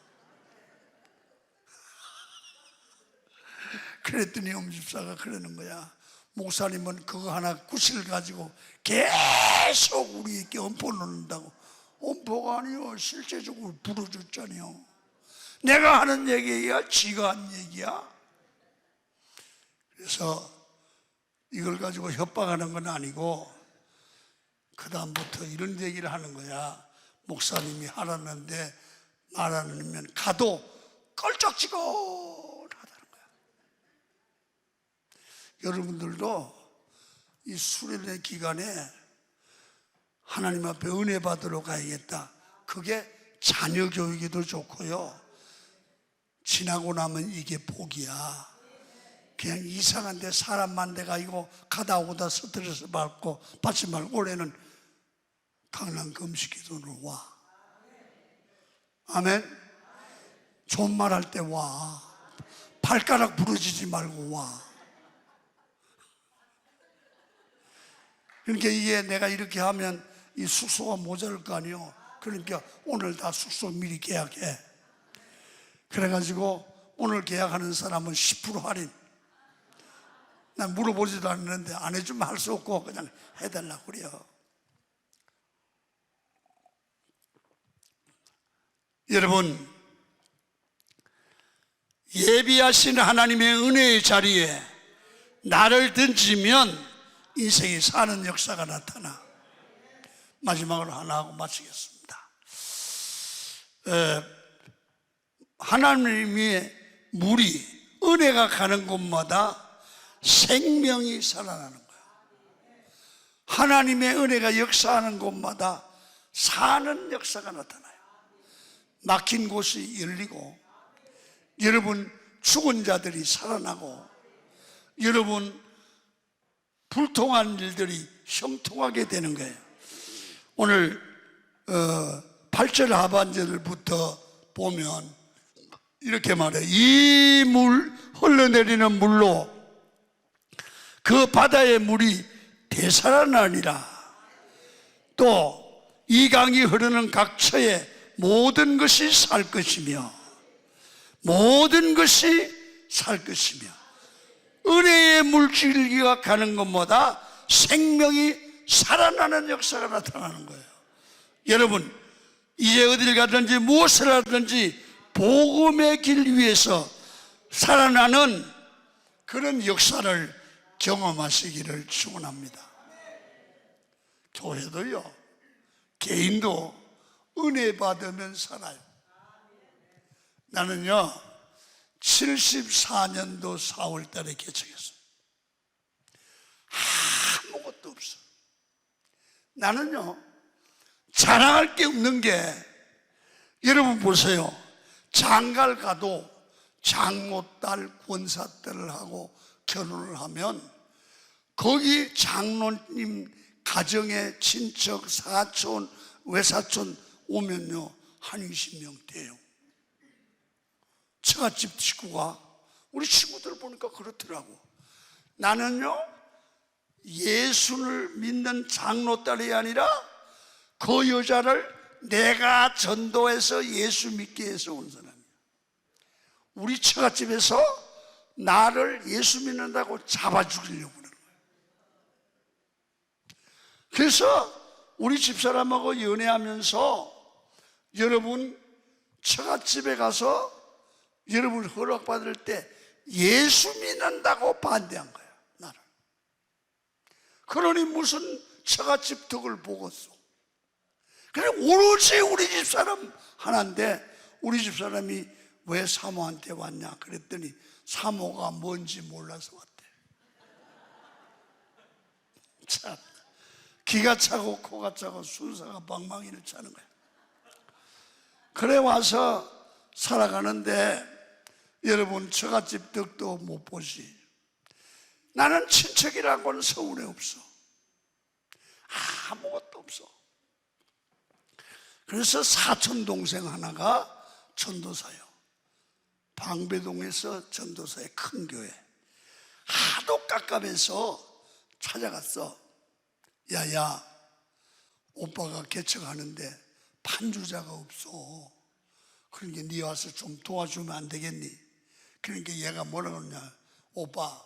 Speaker 1: 그랬더니 엄집사가 그러는 거야. 목사님은 그거 하나 구실 가지고 계속 우리에게 엄포 놓는다고. 엄포가 아니요, 실제적으로 부러졌잖아요. 내가 하는 얘기야, 지가 한 얘기야. 그래서 이걸 가지고 협박하는 건 아니고 그 다음부터 이런 얘기를 하는 거야. 목사님이 하라는데 말 안 하면 가도 껄쩍지근하다는 거야. 여러분들도 이 수련회 기간에 하나님 앞에 은혜 받으러 가야겠다. 그게 자녀 교육에도 좋고요. 지나고 나면 이게 복이야. 그냥 이상한 데 사람 많은 데 가고 가다 오다 스트레스 받지 말고 올해는 강남 금식기도로 와. 아멘. 좋은 말 할 때 와. 발가락 부러지지 말고 와. 그러니까 이게 내가 이렇게 하면 이 숙소가 모자랄 거 아니에요. 그러니까 오늘 다 숙소 미리 계약해. 그래가지고 오늘 계약하는 사람은 10% 할인. 난 물어보지도 않는데 안 해주면 할 수 없고 그냥 해달라고 그래요. 여러분, 예비하신 하나님의 은혜의 자리에 나를 던지면 인생이 사는 역사가 나타나. 마지막으로 하나 하고 마치겠습니다. 하나님의 물이, 은혜가 가는 곳마다 생명이 살아나는 거예요. 하나님의 은혜가 역사하는 곳마다 사는 역사가 나타나요. 막힌 곳이 열리고, 여러분 죽은 자들이 살아나고, 여러분 불통한 일들이 형통하게 되는 거예요. 오늘 8절 하반절부터 보면 이렇게 말해요. 이 물, 흘러내리는 물로 그 바다의 물이 되살아나니라. 또 이 강이 흐르는 각처에 모든 것이 살 것이며, 모든 것이 살 것이며, 은혜의 물줄기가 가는 것마다 생명이 살아나는 역사가 나타나는 거예요. 여러분, 이제 어딜 가든지 무엇을 하든지 복음의 길 위에서 살아나는 그런 역사를 경험하시기를 축원합니다. 교회도요, 개인도 은혜 받으면 살아요. 나는요 74년도 4월 달에 개척했어요. 아무것도 없어. 나는요 자랑할 게 없는 게, 여러분 보세요. 장가를 가도 장모딸, 권사딸하고 결혼을 하면 거기 장로님 가정의 친척, 사촌, 외사촌 오면요 한 20명 돼요. 처갓집 식구가, 우리 친구들 보니까 그렇더라고. 나는요 예수를 믿는 장로딸이 아니라 그 여자를 내가 전도해서 예수 믿게 해서 온 사람이야. 우리 처갓집에서 나를 예수 믿는다고 잡아 죽이려고 그러는 거예요. 그래서 우리 집사람하고 연애하면서 여러분 처갓집에 가서 여러분 허락받을 때 예수 믿는다고 반대한 거야, 나를. 그러니 무슨 처갓집 덕을 보겠어. 그래 오로지 우리 집사람 하나인데, 우리 집사람이 왜 사모한테 왔냐 그랬더니 사모가 뭔지 몰라서 왔대. 참 기가 차고 코가 차고 순사가 방망이를 차는 거야. 그래 와서 살아가는데 여러분 처갓집 덕도 못 보지. 나는 친척이라고는 서울에 없어. 아무것도 없어. 그래서 사촌 동생 하나가 전도사요. 방배동에서 전도사의 큰 교회. 하도 깝깝해서 찾아갔어. 야야, 오빠가 개척하는데 판주자가 없어. 그러니까 네 와서 좀 도와주면 안 되겠니? 그러니까 얘가 뭐라고 그러냐. 오빠,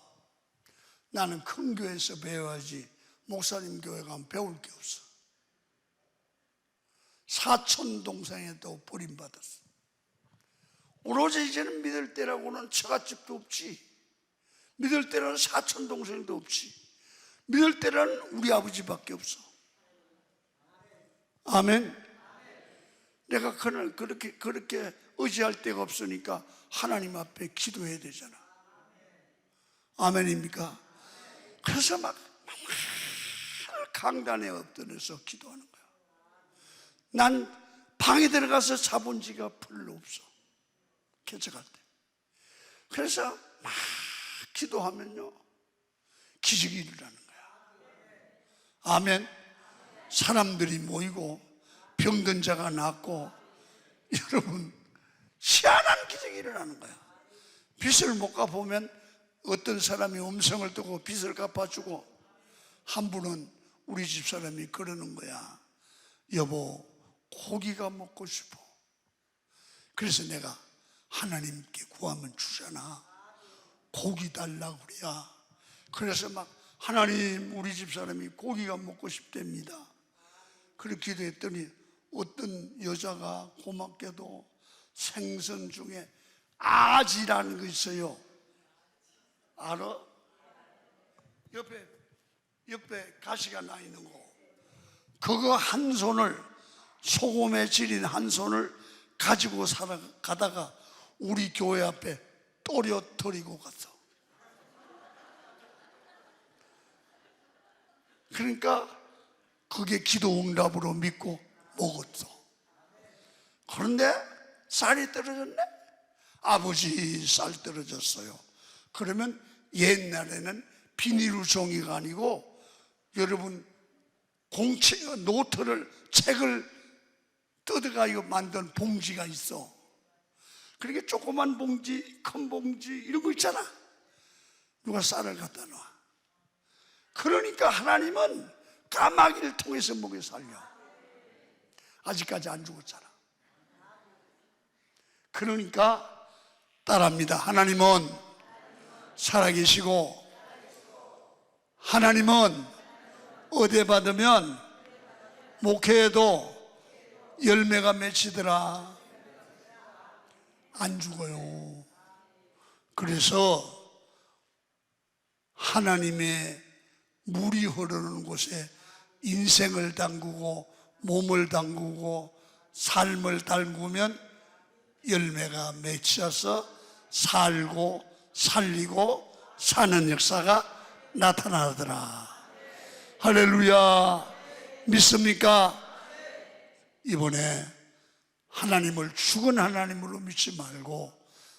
Speaker 1: 나는 큰 교회에서 배워야지 목사님 교회 가면 배울 게 없어. 사촌 동생에도 버림받았어. 오로지 이제는 믿을 때라고는 처갓집도 없지, 믿을 때는 사촌 동생도 없지, 믿을 때는 우리 아버지밖에 없어. 아멘. 내가 그날 그렇게 의지할 데가 없으니까 하나님 앞에 기도해야 되잖아. 아멘입니까? 그래서 막 강단에 엎드려서 기도하는 거야. 난 방에 들어가서 자본 지가 별로 없어, 개척할 때. 그래서 막 기도하면요 기적이 일어나는 거야. 아멘. 사람들이 모이고 병든 자가 낫고, 여러분 희한한 기적이 일어나는 거야. 빚을 못 갚으면 어떤 사람이 음성을 뜨고 빚을 갚아주고, 한 분은 우리 집사람이 그러는 거야. 여보, 고기가 먹고 싶어. 그래서 내가 하나님께 구하면 주잖아. 고기 달라고 그래야. 그래서 막 하나님 우리 집사람이 고기가 먹고 싶답니다. 그렇게 기도했더니 어떤 여자가 고맙게도 생선 중에 아지라는 거 있어요. 알아? 옆에 가시가 나 있는 거. 그거 한 손을, 소금에 지린 한 손을 가지고 가다가 우리 교회 앞에 떨어뜨리고 갔어. 그러니까 그게 기도 응답으로 믿고 먹었어. 그런데 쌀이 떨어졌네? 아버지 쌀 떨어졌어요. 그러면 옛날에는 비닐 종이가 아니고 여러분 공책, 노트를, 책을 뜯어가지고 만든 봉지가 있어. 그렇게 조그만 봉지, 큰 봉지 이런 거 있잖아. 누가 쌀을 갖다 놔. 그러니까 하나님은 까마귀를 통해서 먹여 살려. 아직까지 안 죽었잖아. 그러니까 따라합니다. 하나님은 살아계시고 하나님은 은혜 받으면 목회에도 열매가 맺히더라. 안 죽어요. 그래서 하나님의 물이 흐르는 곳에 인생을 담그고 몸을 담그고 삶을 담그면 열매가 맺혀서 살고 살리고 사는 역사가 나타나더라. 할렐루야. 믿습니까? 이번에 하나님을 죽은 하나님으로 믿지 말고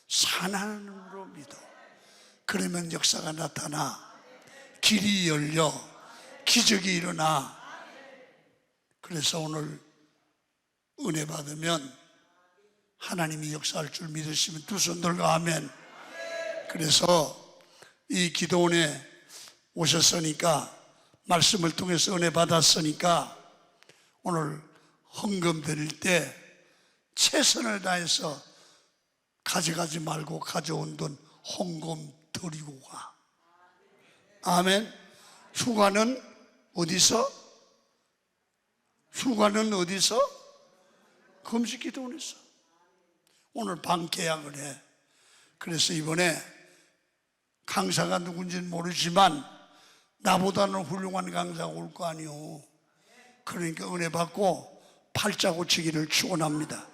Speaker 1: 산 하나님으로 믿어. 그러면 역사가 나타나, 길이 열려, 기적이 일어나. 그래서 오늘 은혜 받으면 하나님이 역사할 줄 믿으시면 두 손 들고 아멘. 그래서 이 기도원에 오셨으니까, 말씀을 통해서 은혜 받았으니까 오늘 헌금 드릴 때 최선을 다해서 가져가지 말고 가져온 돈 헌금 드리고 가. 아멘. 휴가는 어디서? 휴가는 어디서? 금식 기도원에서. 오늘 방 계약을 해. 그래서 이번에 강사가 누군지는 모르지만 나보다는 훌륭한 강사가 올 거 아니오. 그러니까 은혜 받고 팔자 고치기를 축원합니다.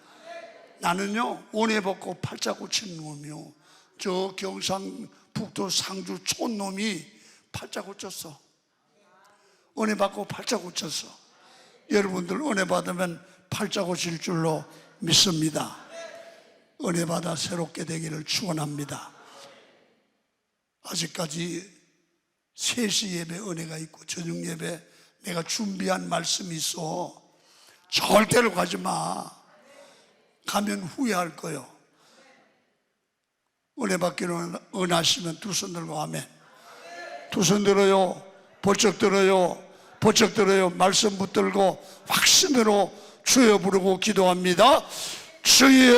Speaker 1: 나는요 은혜 받고 팔자 고치는 놈이요, 저 경상북도 상주 촌놈이 팔자 고쳤어. 은혜 받고 팔자 고쳤어. 여러분들 은혜 받으면 팔자 고칠 줄로 믿습니다. 은혜 받아 새롭게 되기를 축원합니다. 아직까지 3시 예배 은혜가 있고 저녁 예배 내가 준비한 말씀이 있어. 절대로 가지 마. 가면 후회할 거요. 은혜 받기로 은하시면 두 손 들고 아멘. 두 손 들어요. 번쩍 들어요. 번쩍 들어요. 말씀 붙들고 확신으로 주여 부르고 기도합니다. 주여.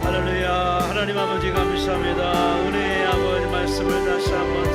Speaker 2: 할렐루야. 하나님 아버지 감사합니다. 은혜의 아버지 말씀을 다시 한번